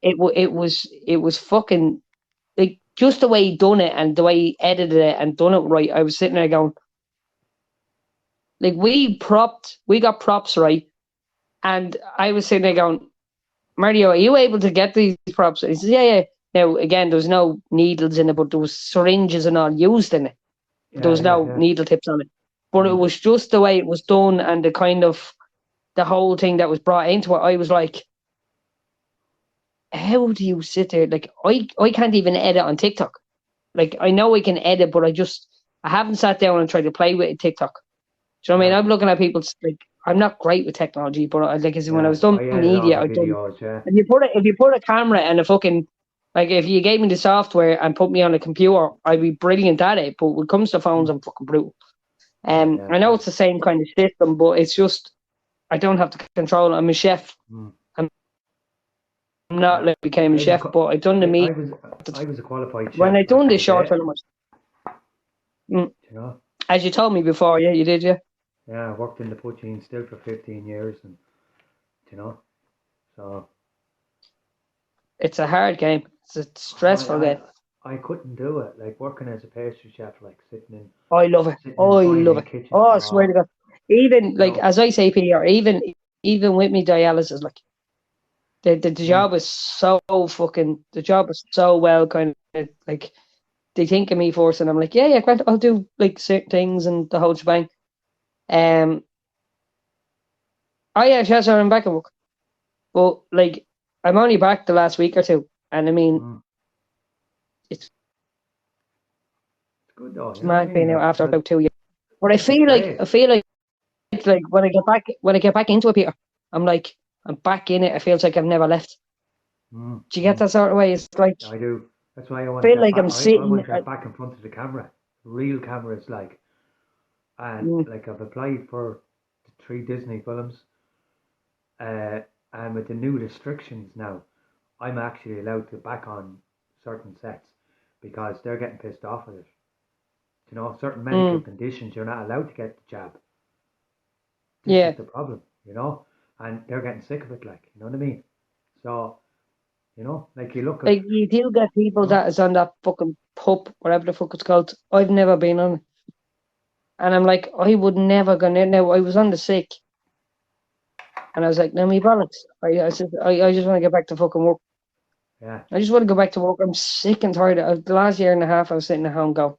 it was fucking like just the way he done it and the way he edited it and done it right. I was sitting there going, like we got props right, and I was sitting there going, Mario, are you able to get these props? He says, yeah. Now again, there was no needles in it, but there was syringes and all used in it. But there Yeah, was yeah, no yeah. needle tips on it. But it was just the way it was done and the kind of the whole thing that was brought into it. I was like, how do you sit there? Like I can't even edit on TikTok. Like I know I can edit, but I haven't sat down and tried to play with TikTok. Do you know what I mean? Yeah, I'm looking at people's like I'm not great with technology, but like I said, when I yeah. was done I edit all media, the I done videos. Yeah, if you put a camera and a fucking like if you gave me the software and put me on a computer, I'd be brilliant at it. But when it comes to phones, I'm fucking brutal. yeah, yeah, I know yeah. it's the same kind of system, but it's just I don't have the control. I'm a chef. Mm. I'm not Yeah. like became a I was, chef, but I done the I meat was, I was a qualified when chef I back done in the the short day. film. Mm, You know. as you told me before, yeah, you did, yeah. Yeah, I worked in the poaching still for 15 years, and you know, so It's a hard game. It's a I, stressful I, game. I couldn't do it. Like working as a pastry chef, like I love it. sitting in I love boiling it. kitchens. Oh, I swear to Oh, God. Even you like know. as I say, PR, even with me dialysis, like the Mm, job is so fucking the job is so well kind of like they think of me first, and I'm like, yeah, great, I'll do like certain things and the whole shebang. Um, oh yeah, yes, I'm back at work, but like I'm only back the last week or two, and I mean mm. it's It's good though. You know what I mad mean? being out Like after because about 2 years. But I it's feel like great. I feel like when I get back into it, Peter, I'm like I'm back in it. It feels like I've never left. Mm, Do you get mm. that sort of way? It's like I do. That's why I I want to feel get like back. I'm I sitting. want to get back in front of the camera, real cameras, like, and Mm, like I've applied for the 3 Disney films, uh, and with the new restrictions now, I'm actually allowed to back on certain sets because they're getting pissed off with it. You know, certain medical mm, conditions, you're not allowed to get the jab. This is yeah, the problem, and they're getting sick of it, like, you know what I mean? So, like you look at, like you do get you people know, that is on that fucking pup, whatever the fuck it's called. I've never been on it, and I'm like, I would never go in. Now I was on the sick, and I was like, no, me bollocks. I said, I just want to get back to fucking work. yeah, I just want to go back to work. I'm sick and tired. The last year and a half, I was sitting at home going,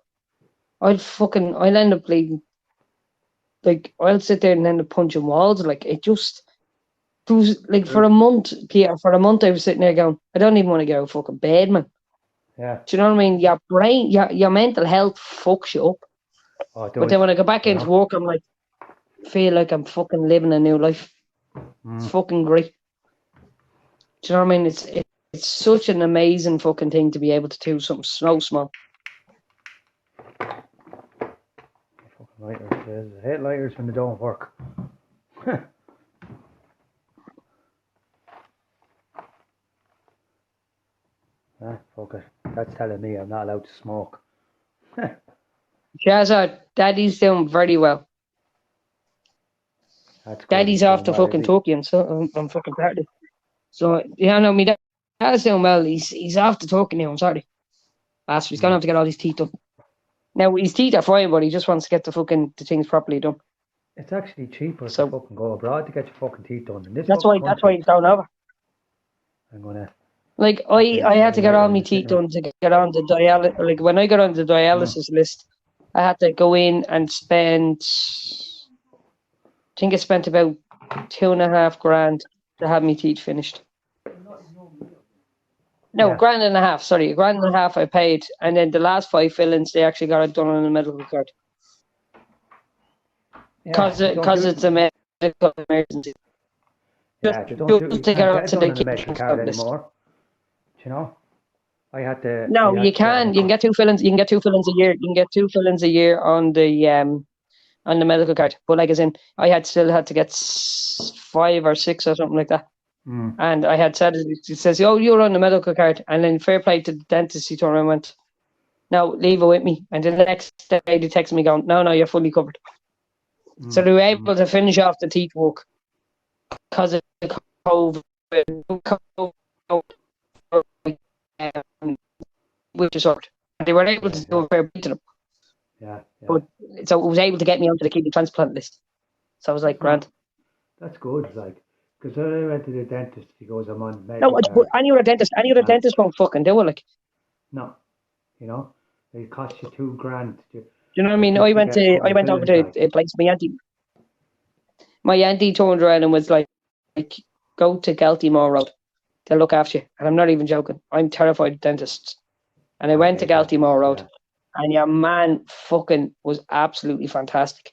I'll end up bleeding. Like I'll sit there and end up punching walls. Like it just. There was, like for a true, month, Peter. For a month, I was sitting there going, I don't even want to get out of fucking bed, man. yeah. Do you know what I mean? Your brain, your mental health fucks you up. Oh, it But does, then when I go back you into know. work, I'm like, feel like I'm fucking living a new life. It's Mm. fucking great. Do you know what I mean? It's such an amazing fucking thing to be able to do something so small. Fucking lighters, I hate lighters when they don't work. Fuck it. That's telling me I'm not allowed to smoke. Shazza, Daddy's doing very well. That's good. Daddy's He's off doing to well, is fucking he? Tokyo, so I'm fucking Saturday. So yeah, no, dad's doing well. He's off to Tokyo now on Saturday. Bastard, he's gonna have to get all his teeth done. Now his teeth are fine, but he just wants to get the things properly done. It's actually cheaper to So fucking go abroad to get your fucking teeth done. In this that's fucking why country, he's down over. I'm gonna Like pop in I had to get later all in my the teeth sitting room. done to get on the dialysis. Like when I got on the dialysis list, I had to go in and spend. I think I spent about $2.5 grand to have my teeth finished. No, Yeah. £1.5 grand. Sorry, £1.5 grand I paid, and then the last 5 fillings they actually got it done on a medical card Yeah, they don't because do it's a medical emergency. yeah, they don't do Just you to get can't get it onto done the on a kidney medical card transplant list. anymore. Do you know? I No, had you to get can. one You can put get 2 fillings. You can get 2 fillings a year. You can get 2 fillings a year on the medical card. But like as in, I still had to get 5 or 6 or something like that. And I had said it says, "Oh, you're on the medical card," and then fair play to the dentist. He turned around and went, "No, leave it with me." And the next day they texted me going, "No, you're fully covered." So they were able to finish off the teeth work because of COVID, which is hard. And they were able to do a fair bit to them. yeah. But so it was able to get me onto the kidney transplant list. So I was like, grand. That's good, like, because when I went to the dentist, he goes, I'm on No, medical but card. any other dentist won't fucking do it. Like, No, you know, it costs you $2 grand do you know what I mean? just to get a couple I of went over fillings, to like. a place. My auntie turned around and was like, "Go to Galtymore Road. They'll look after you." And I'm not even joking. I'm terrified of dentists. And I I went to hate dentists, Galtymore Road, yeah. and your man fucking was absolutely fantastic.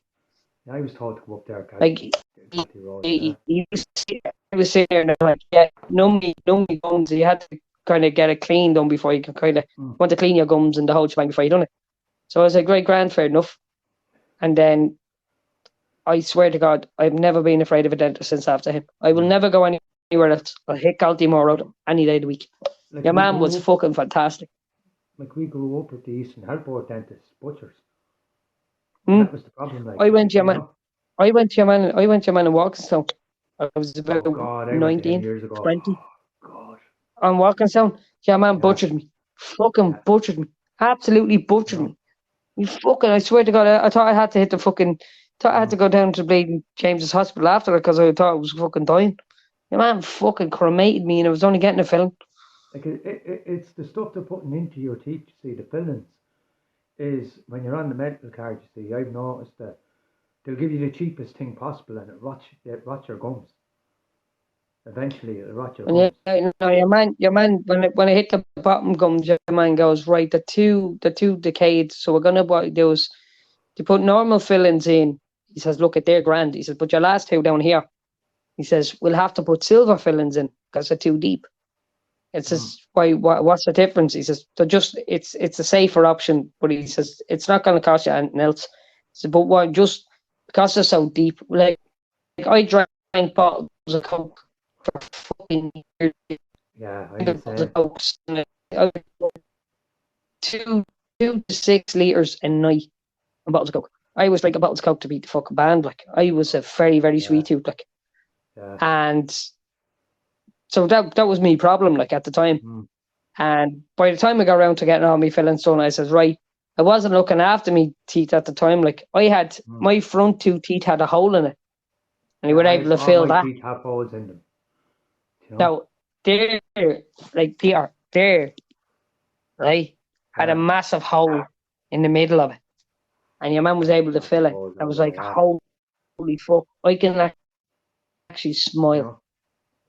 I was told to go up there, Like County Road, yeah. he was sitting there and like, yeah, numb me gums. You had to kind of get it clean done before you could kind of want to clean your gums and the whole shebang before you done it. So I was like, great, grand, fair enough. And then I swear to God, I've never been afraid of a dentist since after him. I will never go anywhere else. I'll hit Galtymore Road any day of the week. Like Your we man was grew up, fucking fantastic. like we grew up with the Eastern Health dentists, butchers. Mm. That was the problem, like, I went to your you man. know. I went to your man in Walkinstown. I was about Oh God, I went to him 19, years ago. 20. God, On Walkinstown. Your man yeah, butchered me. Fucking yeah, butchered me. Absolutely you butchered know. me. You fucking, I swear to God, I thought I had to hit the fucking, thought I had to go down to bleeding James's hospital after it because I thought I was fucking dying. Your man fucking cremated me and I was only getting a film. Like it's the stuff they're putting into your teeth. You see, the fillings is when you're on the medical card. You see, I've noticed that they'll give you the cheapest thing possible, and it rots your gums. Eventually, it'll rot your And gums. yeah, no, your man, when I hit the bottom gums, your man goes, right, the two decades. So we're gonna do is to put normal fillings in. He says, look at their grand. He says, but your last 2 down here. He says, we'll have to put silver fillings in because they're too deep. It says, what's the difference? He says, it's a safer option, but he says it's not going to cost you anything else. He said, but what just because they're so deep, like I drank bottles of Coke for fucking years. Yeah, I'm the Bottles of same. Coke, two to 6 liters a night of bottles of Coke. I was like a bottles of Coke to beat the fucking band. Like I was a very, very Yeah, sweet tooth. Like, yeah. and so that was my problem. Like at the time. And by the time I got around to getting all my fillings done, I says, right, I wasn't looking after me teeth at the time. Like I had my front 2 teeth had a hole in it, and they Yeah, were able to all fill my that. teeth have holes in them. You know. Now there, like Peter, there, right, had a massive hole in the middle of it, and your man was able to fill it. I was like, holy fuck, I can actually smile.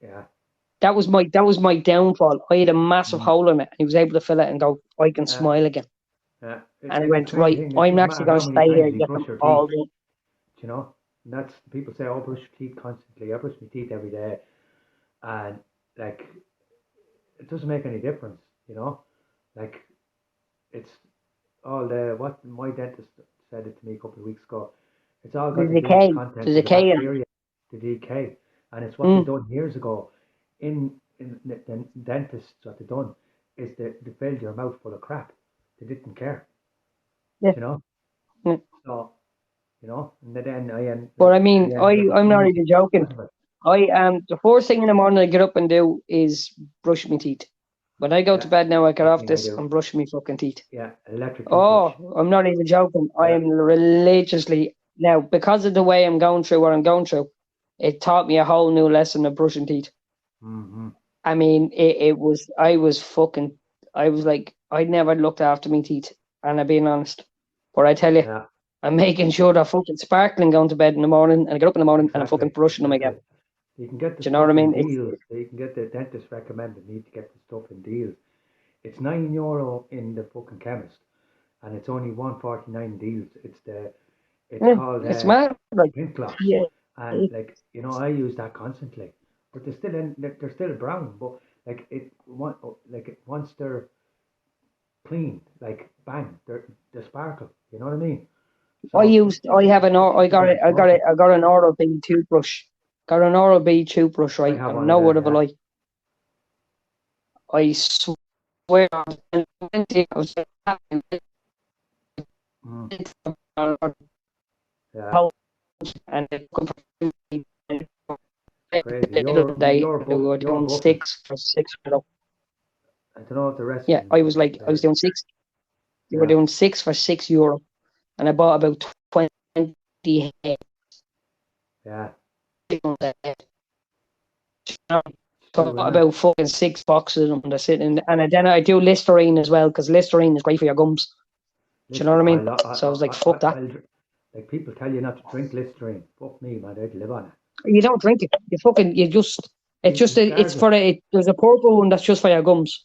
You know? Yeah. That was my downfall. I had a massive hole in it, and he was able to fill it and go, I can smile again. Yeah. And I It was went, the main right, thing. It I'm doesn't actually matter going how to many stay here times and you get brush them your all teeth. day. You know, and that's people say, "Oh, brush your teeth constantly." I brush my teeth every day, and like it doesn't make any difference. You know, like it's all the what my dentist said it to me a couple of weeks ago. It's all got There's to a do with the K. content There's of a the K in it. bacteria, the decay, and it's what they done years ago. In the dentists, what they done is they filled your mouth full of crap. They didn't care. Yeah. You know, Mm. So, and then I end. But I mean, I ended up I'm not losing even joking. out of it. The first thing in the morning I get up and do is brush my teeth. When I go to Yeah, bed now, I get same off thing I this do. and brush my fucking teeth. Yeah, electric toothbrush. Oh, I'm not even joking. I Yeah. am religiously now because of the way I'm going through what I'm going through. It taught me a whole new lesson of brushing teeth. Mm-hmm. I mean, it was. I was fucking. I was like, I never looked after my teeth, and I'm being honest. But I tell you, Yeah, I'm making sure they're fucking sparkling going to bed in the morning, and I get up in the morning and I'm fucking exactly, brushing them again. exactly. You can get the Do you know what I stuff in mean? deals. You can get the dentist recommended me to get the stuff in deals. It's €9 in the fucking chemist, and it's only 149 deals. It's called It's mad. Like, print gloss, yeah, and I use that constantly. But they're still brown, but once they're clean, like bang, they sparkle. You know what I mean? So I have I got it, it's working. I got an Oral B toothbrush. Got an Oral B toothbrush, I right? have And one of no word them. of a Yeah. lie. I swear, I was Mm, yeah. and it Crazy. the other day they were You're doing booking. six for €6. I don't know if the rest of Yeah, them I do, was but like, I was doing six. They were yeah, doing six for €6, and I bought about 20 heads. yeah. So True, isn't it? about fucking 6 boxes of them. They're sitting, and then I do Listerine as well because Listerine is great for your gums. Do you know what I Listerine. mean? So I was like, fuck that. Like people tell you not to drink Listerine. Fuck me, man. I'd live on it. You don't drink it. You just. You It's gargle. for there's a purple one that's just for your gums.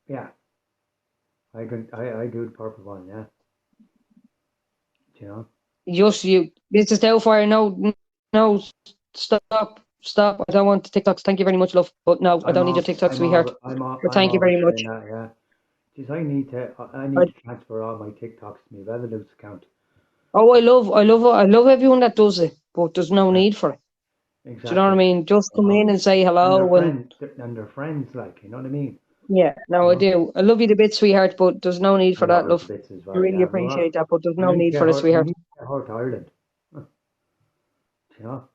Yeah, I drink. I do the purple one. Yeah, you know. This is Doubtfire. No, stop. I don't want the TikToks. Thank you very much, love. But no, I don't need your TikToks, sweetheart. But I'm thank you always very much. saying that. Yeah. Jeez, I I, need to transfer all my TikToks to my Revolut account. I love everyone that does it, but there's no Yeah, need for it. Do you know what I exactly. mean? Just You come know, in and say and hello they're friends, like you know what I mean. yeah, You no, I know, do. I love you to bits, sweetheart, but there's no need I for love that, her to love. bits as I well. really Yeah, well, appreciate that, but there's we no need to need get for it, her. We sweetheart. need to get her to Ireland. You know,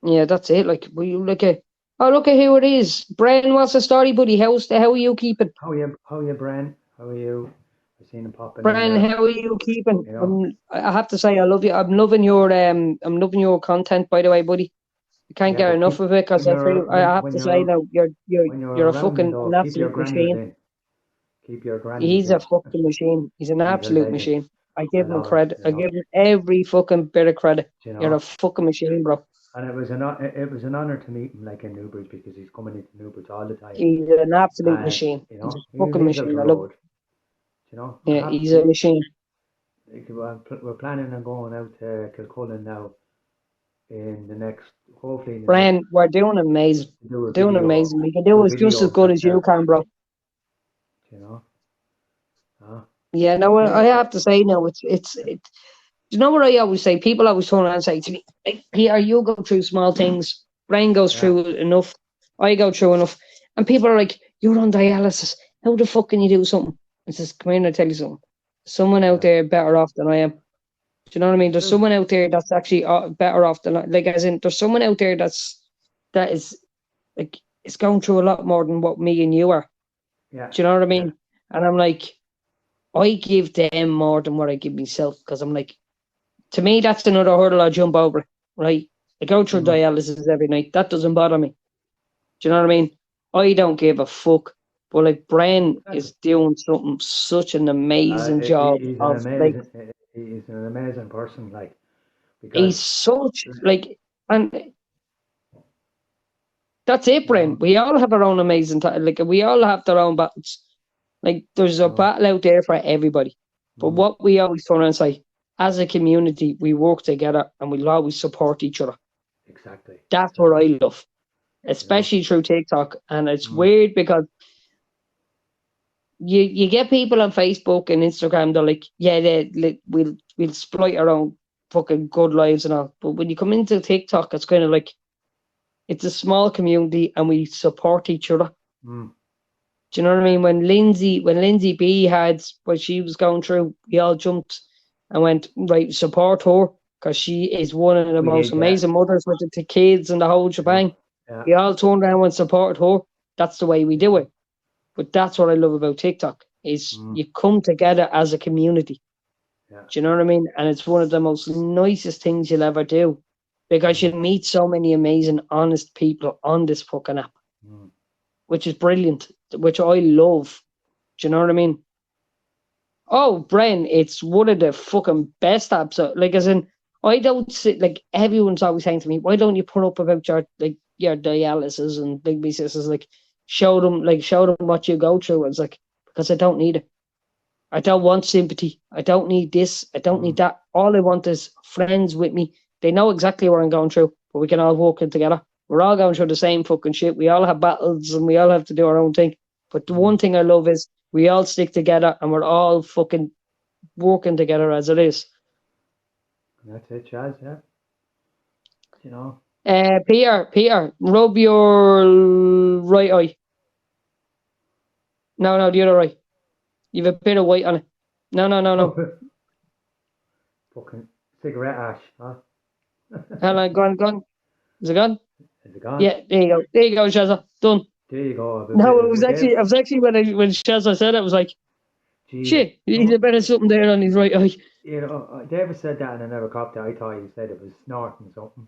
Yeah, that's it. Like, will you look at? Oh, look at who it is. Bren, what's the story, buddy? How are you keeping? how are you, Bran? How are you? I've seen him popping in Bren, there. how are you keeping? You know, I have to say, I love you. I'm loving your content, by the way, buddy. I can't yeah, get but enough keep of it because when I feel you're I have when to say you're now, when you're you're a around him fucking though, an keep your absolute grannies machine. in. Keep your grannies He's a in. fucking machine. He's an He's a absolute legend. machine. I I give him love him. credit. I give him every fucking bit of credit. You You're a know. fucking machine, bro. And it was an honor to meet him like in Newbridge because he's coming into Newbridge all the time. He's an absolute And machine. you He's a know, he's fucking middle of machine. the I love him. road. You know, Yeah, he's a machine. we're planning on going out to Kilcullen now in the next, hopefully in the next, Brian, we're doing amazing. do a Doing video, amazing. We can do it just as good that as you can, bro. you know. Uh, Yeah, no, yeah, I have to say, no, you know what I always say? People always turn around and say to me, like, here, you go through small things. Brian goes yeah, through enough. I go through enough. And people are like, you're on dialysis. How the fuck can you do something? I says, come here and I tell you something. Someone out yeah. there better off than I am. Do you know what I mean? There's True. someone out there that's actually better off than like, as in, there's someone out there that is like, it's going through a lot more than what me and you are. Yeah, Do you know what I yeah, mean? And I'm like, I give them more than what I give myself because I'm like, to me, that's another hurdle I jump over, right? I go through mm, dialysis every night. That doesn't bother me. Do you know what I mean? I don't give a fuck. But like, Brian exactly. is doing such an amazing job He's an of like, amazing person, like because he's such like, and that's it, you Brian. know, We all have our own amazing time. Like, we all have their own battles. Like, there's you a know, battle out there for everybody. But mm, what we always turn around and say, as a community, we work together and we'll always support each other. exactly, That's what exactly. I love, You know, especially through TikTok. And it's mm, weird because you get people on Facebook and Instagram, they're like, yeah, we'll exploit our own fucking good lives and all. But when you come into TikTok, it's kind of like it's a small community and we support each other. mm, Do you know what I mean? When Lindsay B when she was going through, we all jumped and went, right, support her, because she is one of the We most did, yeah. amazing mothers with the kids and the whole shebang. Yeah. We all turned around and supported her. That's the way we do it. But that's what I love about TikTok, is you come together as a community. Yeah. Do you know what I mean? And it's one of the most nicest things you'll ever do, because you meet so many amazing, honest people on this fucking app, which is brilliant, which I love. Do you know what I mean? Oh, Bren, it's one of the fucking best apps. Like, as in, I don't sit, like, everyone's always saying to me, why don't you put up about your, like, your dialysis and big B sisters, like, show them what you go through. It's like, because I don't need it. I don't want sympathy. I don't need this. I don't need that. All I want is friends with me. They know exactly what I'm going through, but we can all work it together. We're all going through the same fucking shit. We all have battles and we all have to do our own thing. But the one thing I love is we all stick together and we're all fucking working together as it is. That's it, Chaz, yeah. You know. Peter, rub your right eye. No, the other eye. You've a bit of white on it. No. Fucking cigarette ash, huh? Hold on, gone. Is it gone? Is it gone? Yeah, there you go, Shazza. Done. There you go. No, it was actually when Shazza said it, I was like, shit, he's a bit of something there on his right eye. You know, David said that and I never copped it. I thought he said it was snorting something.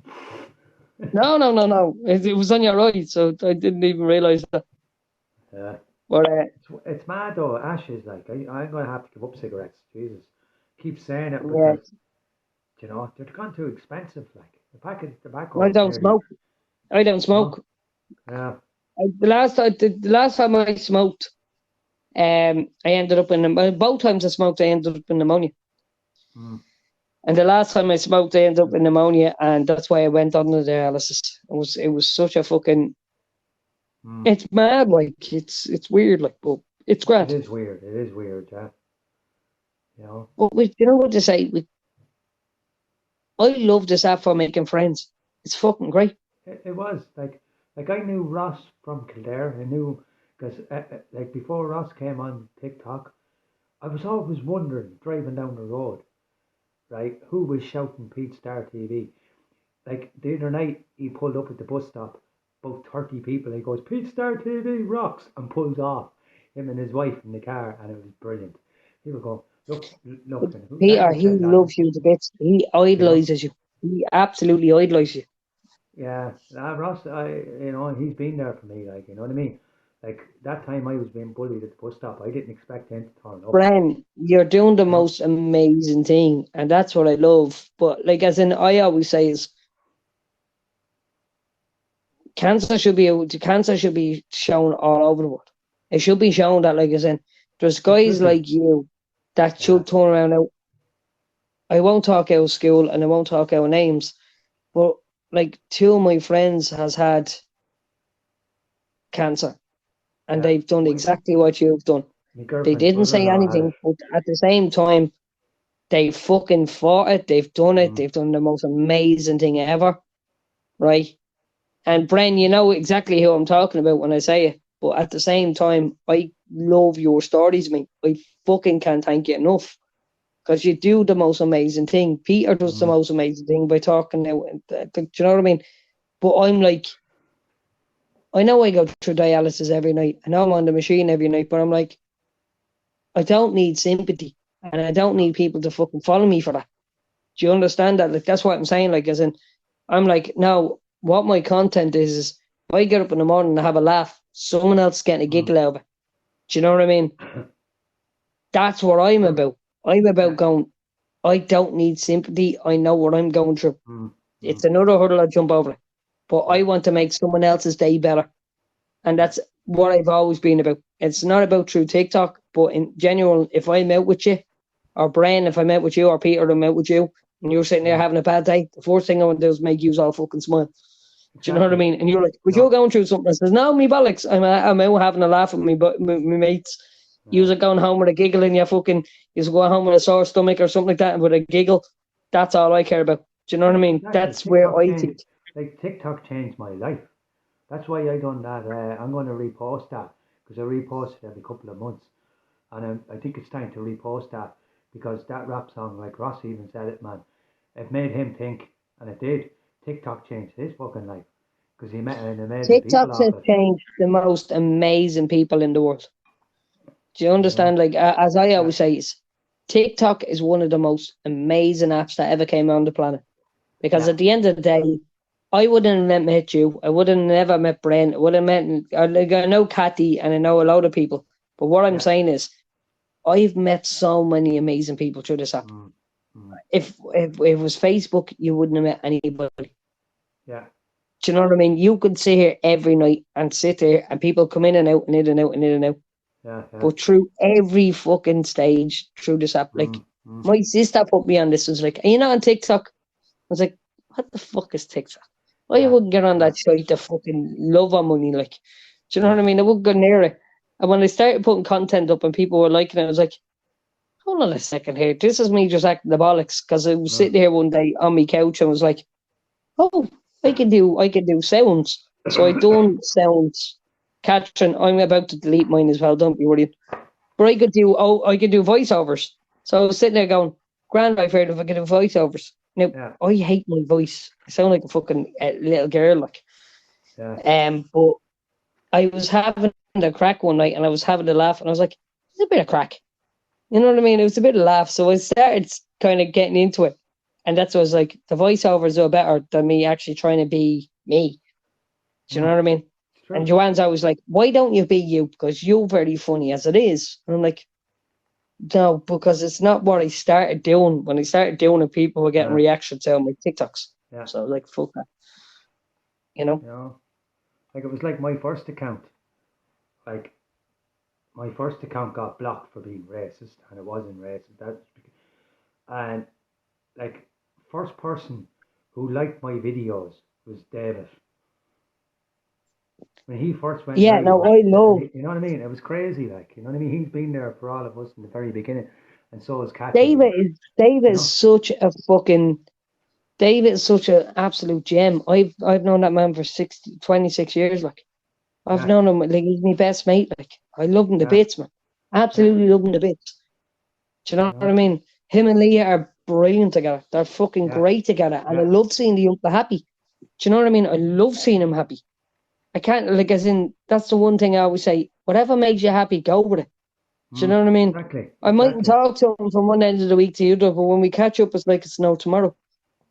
No. It was on your eye, so I didn't even realise that. Yeah. But it's mad though. Ash is like, I'm going to have to give up cigarettes. Jesus. Keep saying it yeah, because, you know, they're gone too expensive. Like, a packet of tobacco. I don't smoke. Yeah. The last time I smoked, I ended up in both times I smoked, I ended up in pneumonia. And the last time I smoked, I ended up in pneumonia, and that's why I went on the dialysis. It was such a fucking. It's mad, like it's weird, like, but it's grand. It is weird, yeah. You know. But you know what to say? I love this app for making friends. It's fucking great. It was like I knew Ross from Kildare. I knew because like before Ross came on TikTok, I was always wondering driving down the road, right, who was shouting Pete Star TV. Like the other night, he pulled up at the bus stop, about 30 people. He goes, Pete Star TV rocks, and pulls off. Him and his wife in the car, and it was brilliant. People go, look. Peter, he loves you to bits. He idolizes you. He absolutely idolizes you. Yeah, Ross, he's been there for me, like, you know what I mean? Like, that time I was being bullied at the bus stop, I didn't expect him to turn up. Bren, you're doing the most amazing thing, and that's what I love. But, like, as in, I always say is, cancer should be shown all over the world. It should be shown that, like, as in, there's guys like you that should turn around out. I won't talk out of school and I won't talk out names, but like 2 of my friends has had cancer, and they've done exactly what you've done. They didn't say anything, but at the same time, they fucking fought it. They've done it. They've done the most amazing thing ever, right? And Bren, you know exactly who I'm talking about when I say it. But at the same time, I love your stories, mate. I fucking can't thank you enough. Because you do the most amazing thing. Peter does the most amazing thing by talking now. Do you know what I mean? But I'm like, I know I go through dialysis every night. I know I'm on the machine every night, but I'm like, I don't need sympathy. And I don't need people to fucking follow me for that. Do you understand that? Like, that's what I'm saying. Like, as in, I'm like, no, what my content is I get up in the morning and have a laugh. Someone else getting a giggle out of it. Do you know what I mean? That's what I'm about. I'm about going, I don't need sympathy. I know what I'm going through. It's another hurdle I jump over. But I want to make someone else's day better. And that's what I've always been about. It's not about through TikTok, but in general, if I'm out with you, or Brian, if I'm out with you, or Peter, I'm out with you, and you're sitting there having a bad day, the first thing I want to do is make you all fucking smile. Do you know what I mean? And you're like, but you're going through something. I says, no, me bollocks. I'm out having a laugh with me mates. You're going home with a giggle and you're going home with a sore stomach or something like that, and with a giggle. That's all I care about. Do you know what I mean? Exactly. That's where I think. Like, TikTok changed my life. That's why I done that. I'm going to repost that because I repost it every couple of months, and I think it's time to repost that because that rap song, like Ross even said it, man, it made him think, and it did. TikTok changed his fucking life because he met an amazing TikTok people has off it. changed the most amazing people in the world. Do you You know? understand? Like, as I Yeah. always say, TikTok is one of the most amazing apps that ever came on the planet. Because Yeah. at the end of the day, I wouldn't have met you. I would have never met Brent. I would have met. I know Kathy and I know a lot of people. But what I'm Yeah. saying is, I've met so many amazing people through this app. Mm. Mm. If it was Facebook, you wouldn't have met anybody. Yeah. Do you know what I mean? You could sit here every night and sit there, and people come in and out and in and out and in and out. Yeah. Yeah. But through every fucking stage through this app, like Mm. Mm. my sister put me on this. Was like, are you not on TikTok? I was like, what the fuck is TikTok? Why you Yeah. wouldn't get on Yeah. that site to fucking love our money? Like, do you know Yeah. what I mean? I wouldn't go near it. And when I started putting content up and people were liking it, I was like, hold on a second here. This is me just acting the bollocks because I was Mm. sitting here one day on my couch and was like, oh, I can do sounds. So I done sounds. Catherine, I'm about to delete mine as well. Don't be worried. But I could do voiceovers. So I was sitting there going, grand, I've heard if I could do voiceovers. Now Yeah. I hate my voice. I sound like a fucking little girl, like. Yeah. But I was having a crack one night, and I was having a laugh, and I was like, "It's a bit of crack." You know what I mean? It was a bit of laugh, so I started kind of getting into it, and that's what I was like. The voiceovers are better than me actually trying to be me. Do you know Mm. what I mean? It's true. And Joanne's always like, "Why don't you be you? Because you're very funny as it is." And I'm like, no, because it's not what I started doing. When I started doing it, people were getting Yeah. reactions on my TikToks. Yeah. So I was like, fuck that. You know? You know, like it was like my first account. Like my first account got blocked for being racist, and it wasn't racist. And like first person who liked my videos was David. When he first went Yeah, no, viral, I love you know what I mean? It was crazy, like, you know what I mean? He's been there for all of us in the very beginning, and so is Kathy, David like, is David you is know? such a fucking David is such an absolute gem. I've known that man for 26 years, like. I've Yeah, known him like he's my best mate, like. I love him to yeah, bits, man. yeah, Absolutely love him to bits. Do you you know what I know? mean? Him and Leah are brilliant together. They're fucking Yeah, great together. And I yeah, love seeing the happy. Do you know what I mean? I love seeing him happy. I can't like as in that's the one thing I always say. Whatever makes you happy, go with it. Do you know what I mean? exactly, I mightn't exactly. talk to him from one end of the week to the other, but when we catch up, it's like it's no tomorrow.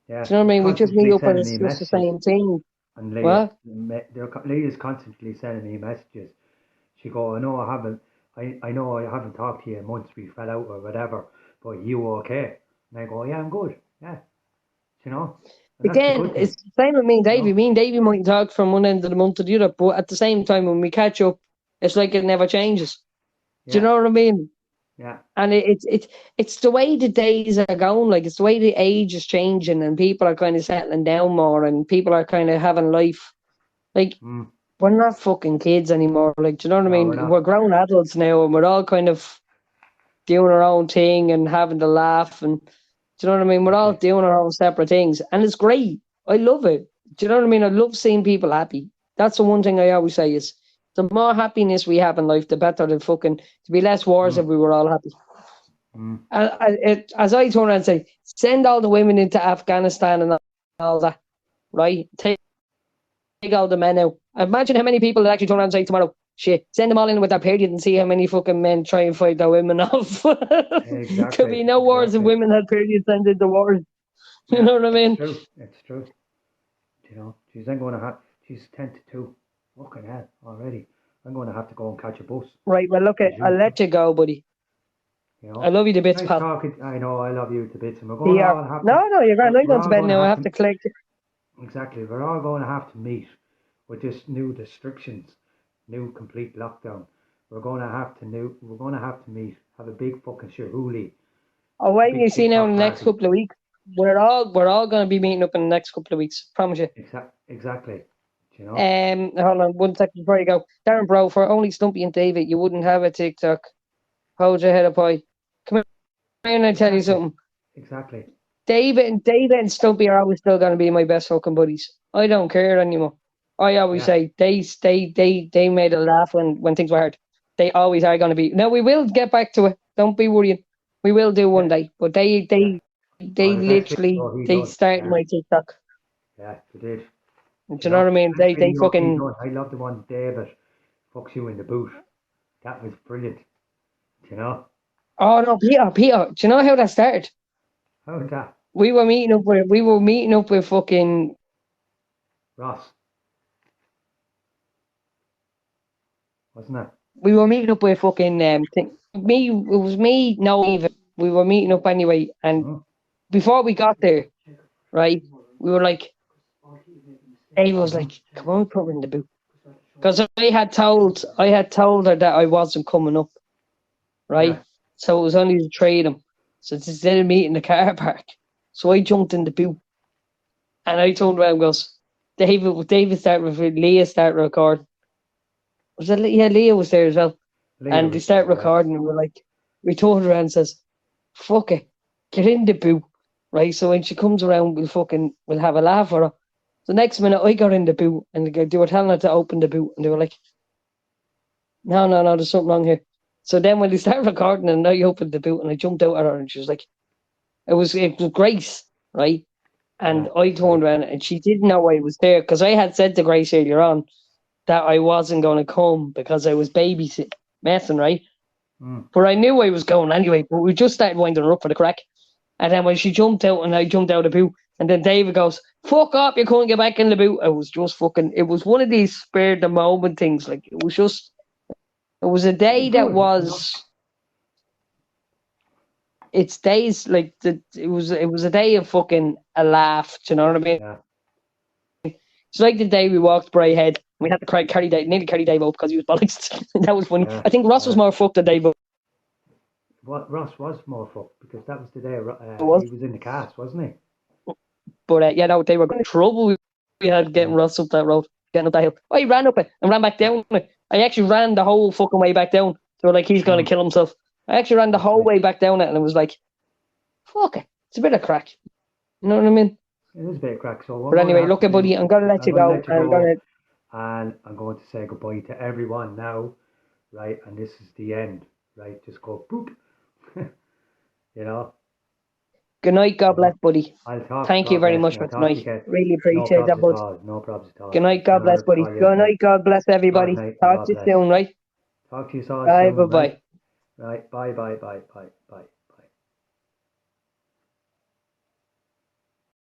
Yeah, Do you know what I he's mean? We just meet constantly up and sending it's me just the messages, same thing. and What? Leah's constantly sending me messages. She go, I know I haven't talked to you in months, we fell out or whatever, but you okay? And I go, yeah, I'm good, yeah, you know? And that's the Again, good thing, it's the same with me and you Davey. know? Me and Davey might talk from one end of the month to the other, but at the same time, when we catch up, it's like it never changes. Do you Yeah, know what I mean? yeah, And it's the way the days are going. Like it's the way the age is changing, and people are kind of settling down more, and people are kind of having life. Like mm. we're not fucking kids anymore. Like, do you know what I No, we're mean? We're not, grown adults now, and we're all kind of doing our own thing and having to laugh. And do you know what I mean? We're all exactly, doing our own separate things, and it's great. I love it. Do you know what I mean? I love seeing people happy. That's the one thing I always say is the more happiness we have in life, the better. Than fucking to be less wars if mm. we were all happy. Mm. As I turn around and say, send all the women into Afghanistan and all that, right? Take all the men out. Imagine how many people that actually turn around and say tomorrow, shit, send them all in with their period and see how many fucking men try and fight their women off. There'd Exactly, be no wars if exactly. women had periods sent into wars. You Yeah, know what I it's mean? true, it's true. You know, she's then going to have, she's 10 to 2. Fucking hell, already. I'm going to have to go and catch a bus. Right, well, look, Because I'll you, let you go, buddy. you I know, love you to bits, nice pal. talking. I know, I love you to bits. And we're going to Yeah. all have to, No, you're going. I'm we're going to all bed going to now. I have have to, to collect. exactly, we're all going to have to meet with this new restrictions, new complete lockdown. We're going to have to meet, have a big fucking shahuli, I'll a wait and you big see now in TikTok the next party. couple of weeks. We're all going to be meeting up in the next couple of weeks. Promise you. Exactly, you know. Hold on 1 second before you go. Darren, bro, for only Stumpy and David, you wouldn't have a TikTok. Hold your head up high. Come here and I tell you Exactly, something. exactly. David and Stumpy are always still going to be my best fucking buddies. I don't care anymore. I always Yeah, say they made a laugh when things were hard. They always are going to be. Now we will get back to it. Don't be worrying. We will do one day, but they Oh, the next literally video he they done. started Yeah, my TikTok. yeah, they did. Do You you know what I know, mean? next They video he fucking. done. I love the one David fucks you in the boot. That was brilliant. You know, Oh no, Peter. Do you know how that started? how was that, We were meeting up with fucking. Ross? Wasn't it? We were meeting up with fucking me. It was me. No, even we were meeting up anyway. And Mm. before we got there, right, we were like, Dave was like, "Come on, put her in the boot," because I had told her that I wasn't coming up, right? Yeah. So it was only the three of them. So instead of meeting the car park, so I jumped in the boot and I turned around and goes, David started with Leah started recording. Was that yeah, Leah was there as well. Leah And they was start there. Yeah. recording and we're like, we turned around and says, fuck it, get in the boot. Right, so when she comes around, we'll have a laugh with her. The next minute, I got in the boot, and they were telling her to open the boot, and they were like, no, there's something wrong here. So then when they started recording, and I opened the boot, and I jumped out at her, and she was like, it was Grace, right? And Yeah. I That's right. turned around, and she didn't know I was there, because I had said to Grace earlier on that I wasn't going to come because I was babysitting, messing, right? Mm. But I knew I was going anyway, but we just started winding her up for the crack. And then when she jumped out and I jumped out of the boot, and then David goes, fuck up, you couldn't get back in the boot. I was just fucking, it was one of these spare the moment things. Like, it was a It was day that good. You know. was, it's days like, it was a day of fucking a laugh. Do you know what I mean? Yeah. It's like the day we walked Braehead. We had to nearly carry Dave up because he was bollocks. That was funny. Yeah. I think Ross was Yeah. more fucked than Dave What Ross was more fucked because that was the day was. he was in the cast, wasn't he? But yeah, no, they were in trouble. We had getting Mm. Ross up that road, getting up that hill. I ran up it and ran back down it. I actually ran the whole fucking way back down. They were like, he's going to Mm. kill himself. I actually ran the That's whole right. way back down it, and it was like, fuck it, it's a bit of crack. You know what I mean? It is a bit of crack. So what But I'm going to anyway, have look, to buddy, do, I'm going to let I'm you going to go. let you I'm going go, to. and I'm going to say goodbye to everyone now, right? And this is the end, right? Just go boop, you know. Good night. God bless, buddy. I'll talk. Thank you God very bless much you. for I'll talk to you tonight. again. Really No appreciate that, problems at bud. all. No problems at Good all. night. God bless, buddy. Brilliant Good night. night. God bless God everybody. night. Talk God to you bless. soon, right? Talk to you all Bye. Bye. soon, Bye. right? Right. Bye. Bye. Bye. Bye. Bye.